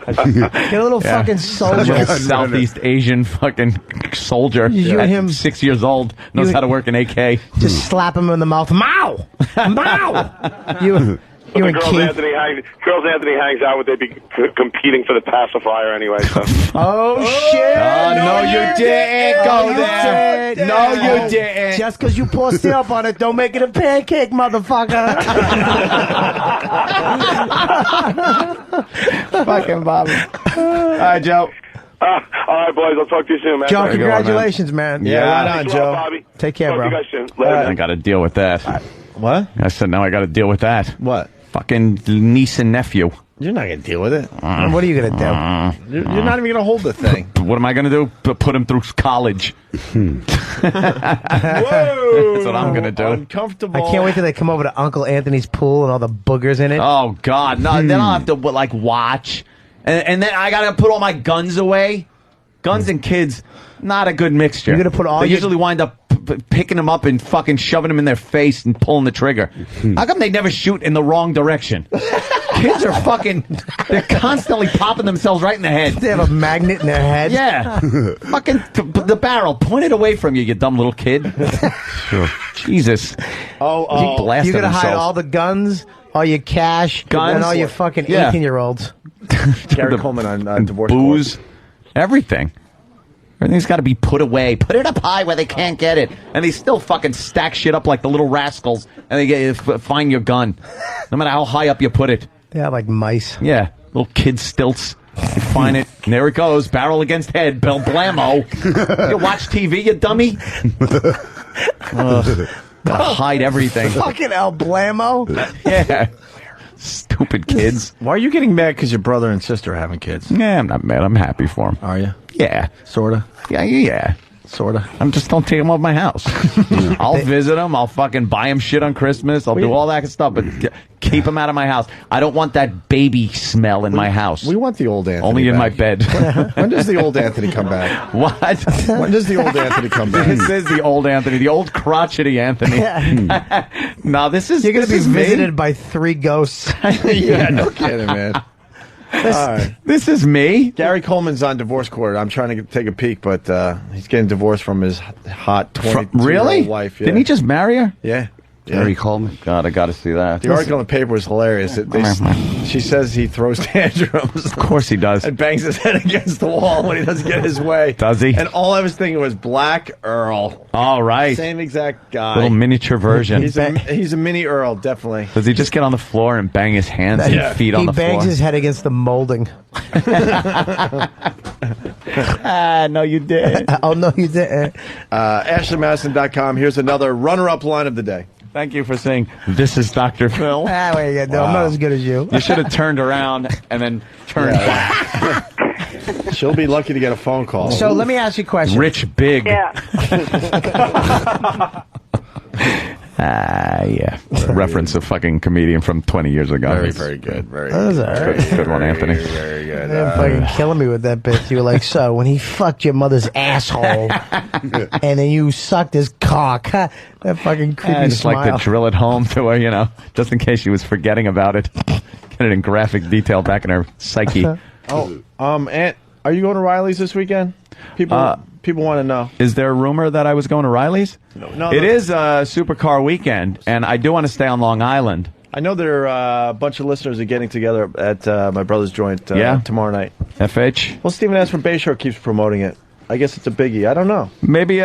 Get a little fucking soldier. A Southeast Asian fucking soldier. You and him. 6 years old. Knows how to work an AK. Just slap him in the mouth. Mow! Mow! You The and girls Keith. Anthony hangs out with, they'd be competing for the pacifier anyway. So. Oh, shit! Oh, no, you didn't go there. did. No, you didn't. Just because you pour syrup on it, don't make it a pancake, motherfucker. Fucking Bobby. All right, Joe. All right, boys. I'll talk to you soon, man. Joe, Thanks. congratulations, man. Yeah, right on, Thanks a lot, Joe. Bobby. Take care, Talk bro. to you guys soon. Later, I man. got to deal with that. What? I said, now I got to deal with that. What? Fucking niece and nephew. You're not going to deal with it. What are you going to do? You're not even going to hold the thing. What am I going to do? Put him through college. Whoa! That's what I'm going to do. Uncomfortable. I can't wait till they come over to Uncle Anthony's pool and all the boogers in it. Oh, God. No, then I'll have to, like, watch. And then I got to put all my guns away. Guns and kids, not a good mixture. You're gonna put all They your- usually wind up picking them up and fucking shoving them in their face and pulling the trigger. How come they never shoot in the wrong direction? Kids are fucking, they're constantly popping themselves right in the head. They have a magnet in their head. Yeah. Fucking the barrel. Point it away from you, you dumb little kid. Jesus. Oh, blasted You're gonna hide himself. all the guns, all your cash, Guns? and all your fucking Yeah. 18-year-olds. Gary Coleman on divorce Booze. court. Everything. Everything's got to be put away. Put it up high where they can't get it. And they still fucking stack shit up like the little rascals. And they find your gun. No matter how high up you put it. They have like mice. Yeah. Little kid stilts. You find it. And there it goes. Barrel against head. Bel Blammo. You watch TV, you dummy? Gotta hide everything. Fucking El Blamo. Yeah. Stupid kids. Why are you getting mad because your brother and sister are having kids? Yeah, I'm not mad. I'm happy for them. Are you? Yeah. Sorta? Yeah. Sorta. I'm just don't take them off my house. I'll visit them. I'll fucking buy them shit on Christmas. I'll do all that good stuff, but keep them out of my house. I don't want that baby smell in my house. We want the old Anthony Only in my back. bed. When does the old Anthony come back? What? When does the old Anthony come back? This is the old Anthony, the old crotchety Anthony. No, this is You're gonna this be is me. visited by 3 ghosts. Yeah, no kidding, man. All right. This is me. Gary Coleman's on divorce court. I'm trying to take a peek, but he's getting divorced from his hot 22-year-old Really? wife. Yeah. Didn't he just marry her? Yeah. Gary Coleman. God, I got to see that. The article in the paper was hilarious. She says he throws tantrums. Of course he does. And bangs his head against the wall when he doesn't get his way. Does he? And all I was thinking was Black Earl. All right. Same exact guy. Little miniature version. He's a mini Earl, definitely. Does he just get on the floor and bang his hands and feet on the floor? He bangs his head against the molding. No, you did. Oh, no, you didn't. AshleyMadison.com. Here's another runner-up line of the day. Thank you for saying, this is Dr. Phil. What are you gonna do? I'm not as good as you. You should have turned around and then turned back. She'll be lucky to get a phone call. So let me ask you a question. Rich Big. Yeah. Yeah. Reference a fucking comedian from 20 years ago. Very, very good. Very That was all right. Good one, Anthony. Very good. They're fucking killing me with that bit. You were like, so when he fucked your mother's asshole, and then you sucked his cock, that fucking creepy I just smile. like to drill it home to her, just in case she was forgetting about it. Get it in graphic detail back in her psyche. Aunt, are you going to Riley's this weekend? People want to know. Is there a rumor that I was going to Riley's? No, It is a supercar weekend, and I do want to stay on Long Island. I know there are a bunch of listeners are getting together at my brother's joint tomorrow night. FH? Well, Stephen S. from Bayshore keeps promoting it. I guess it's a biggie. I don't know. Maybe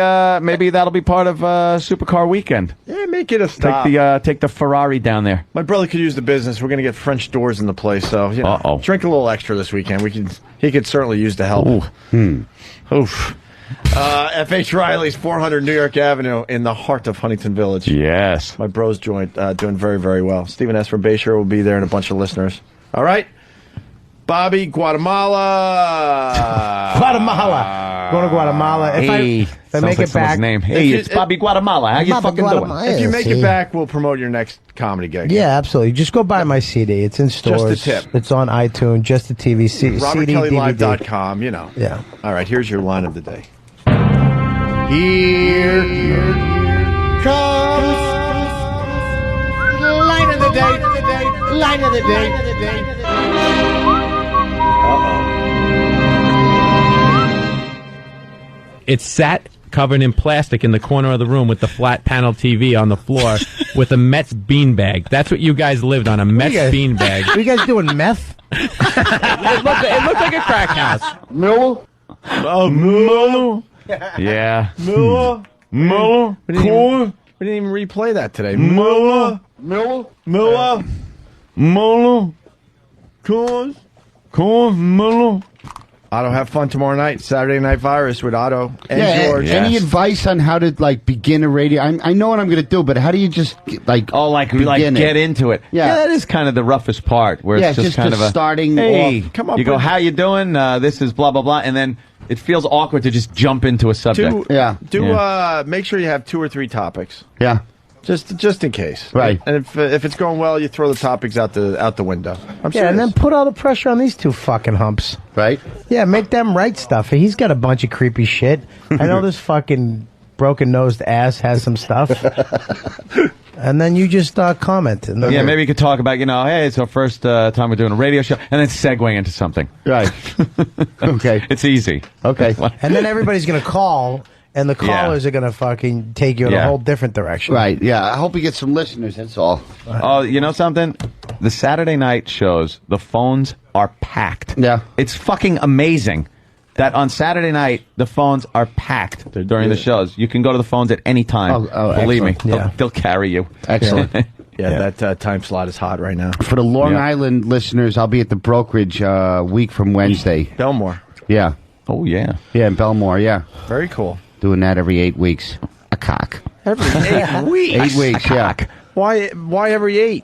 that'll be part of supercar weekend. Yeah, make it a stop. Take the Ferrari down there. My brother could use the business. We're going to get French doors in the place, so drink a little extra this weekend. He could certainly use the help. Oof. FH Riley's 400 New York Avenue in the heart of Huntington Village. Yes. My bro's joint doing very, very well. Stephen S. from Bayshore will be there and a bunch of listeners. All right. Bobby, Guatemala. Going to Guatemala. If I make it back. Name. Hey, it's Bobby Guatemala. How you fucking doing? If you make it back, we'll promote your next comedy gig. Yeah, absolutely. Just go buy my CD. It's in stores. Just a tip. It's on iTunes. Just a TV. CD, RobertKellyLive.com, Yeah. All right, here's your line of the day. Here comes line of the day. line of the day. It's sat covered in plastic in the corner of the room with the flat panel TV on the floor with a Mets beanbag. That's what you guys lived on, a Mets beanbag. Are you guys doing meth? It looked like a crack house. Miller? Oh, Miller. Yeah. Miller. Miller. We didn't even replay that today. Miller. Miller? Miller. Miller. Corn. Miller. Otto, have fun tomorrow night. Saturday Night Virus with Otto and George. Any advice on how to begin a radio? I know what I'm going to do, but how do you just begin get into it? Yeah. That is kind of the roughest part, where it's just kind of a starting. Hey, off. Come up you go, with- how you doing? This is blah blah blah, and then it feels awkward to just jump into a subject. Make sure you have 2 or 3 topics. Yeah. Just in case. Right. And if it's going well, you throw the topics out the window. Yeah, and then put all the pressure on these 2 fucking humps. Right? Yeah, make them write stuff. He's got a bunch of creepy shit. I know this fucking broken-nosed ass has some stuff. And then you just comment. And then Maybe you could talk about, hey, it's our first time we're doing a radio show, and then segue into something. Right. Okay. It's easy. Okay. And then everybody's going to call, and the callers are going to fucking take you in a whole different direction. Right, yeah. I hope we get some listeners, that's all. Oh, you know something? The Saturday night shows, the phones are packed. Yeah. It's fucking amazing that on Saturday night, the phones are packed during the shows. You can go to the phones at any time. Believe me. They'll carry you. Excellent. That time slot is hot right now. For the Long Island listeners, I'll be at the brokerage a week from Wednesday. Belmore. Yeah. Oh, yeah. Yeah, in Belmore, yeah. Very cool. Doing that every 8 weeks. A cock. Every 8 weeks? 8 weeks, yeah. Why every 8?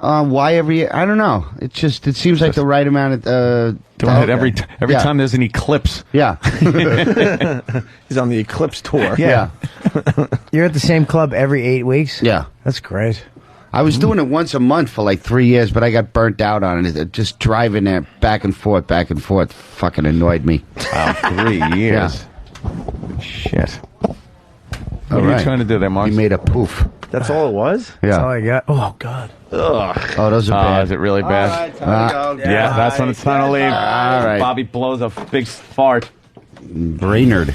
Why every? I don't know. It seems like the right amount of. Doing it every time there's an eclipse. Yeah. He's on the eclipse tour. Yeah. You're at the same club every 8 weeks? Yeah. That's great. I was doing it once a month for like 3 years, but I got burnt out on it. Just driving there back and forth, fucking annoyed me. Wow, 3 years. Shit. What are you trying to do there, Mark? You made a poof. That's all it was? Yeah. That's all I got. Oh, God. Ugh. Oh, those are bad. Is it really bad? All right, time to go. Yeah, that's when it's time to leave. All right. Bobby blows a big fart. Brainerd.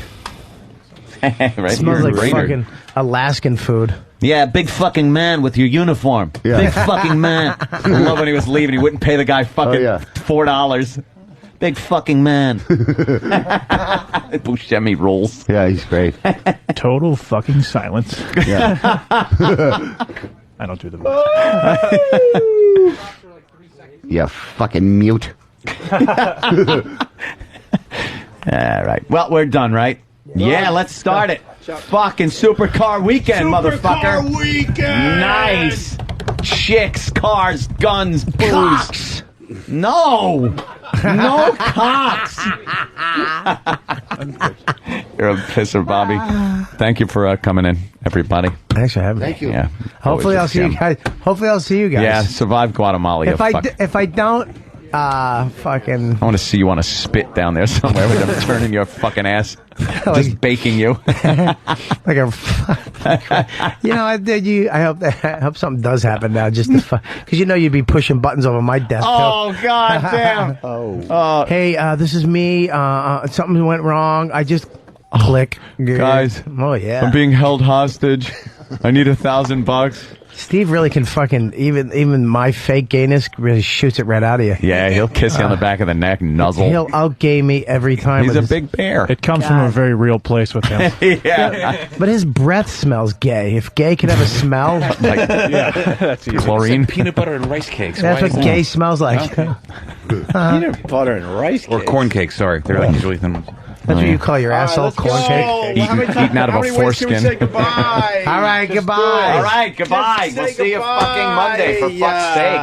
Right Smells here, like Brainerd. fucking Alaskan food. Yeah, big fucking man with your uniform. Yeah. Big fucking man. I love when he was leaving. He wouldn't pay the guy fucking $4. Big fucking man. Buscemi rules. Yeah, he's great. Total fucking silence. Yeah. I don't do the voice. Yeah, fucking mute. All right. Well, we're done, right? Yeah, let's start it. Fucking supercar weekend, motherfucker. Supercar weekend. Nice. Chicks, cars, guns, booze. Cocks. No. No cocks. You're a pisser, Bobby. Thank you for coming in, everybody. Thanks for having me. Thank you. Yeah. Hopefully I'll see you guys. Hopefully I'll see you guys. Yeah, survive Guatemala. If I don't, fucking. I want to see you on a spit down there somewhere with them turning your fucking ass, just baking you. Like a, I hope something does happen now, just because you'd be pushing buttons over my desk. Oh god damn! Hey, this is me. Something went wrong. I just click, guys. Oh yeah, I'm being held hostage. I need $1,000. Steve really can fucking even my fake gayness really shoots it right out of you. Yeah, he'll kiss you on the back of the neck, nuzzle. He'll out-gay me every time. He's a big bear. It comes from a very real place with him. Yeah. But his breath smells gay. If gay could have a smell, That's easy. Chlorine. Peanut butter and rice cakes. that's what gay smells like. Peanut butter and rice Or cakes. corn cakes, sorry. They're like usually thin ones. That's what you call your asshole, corn cake. Eaten out of a foreskin. Goodbye. All right, goodbye. All right, goodbye. We'll see you fucking Monday, for fuck's sake.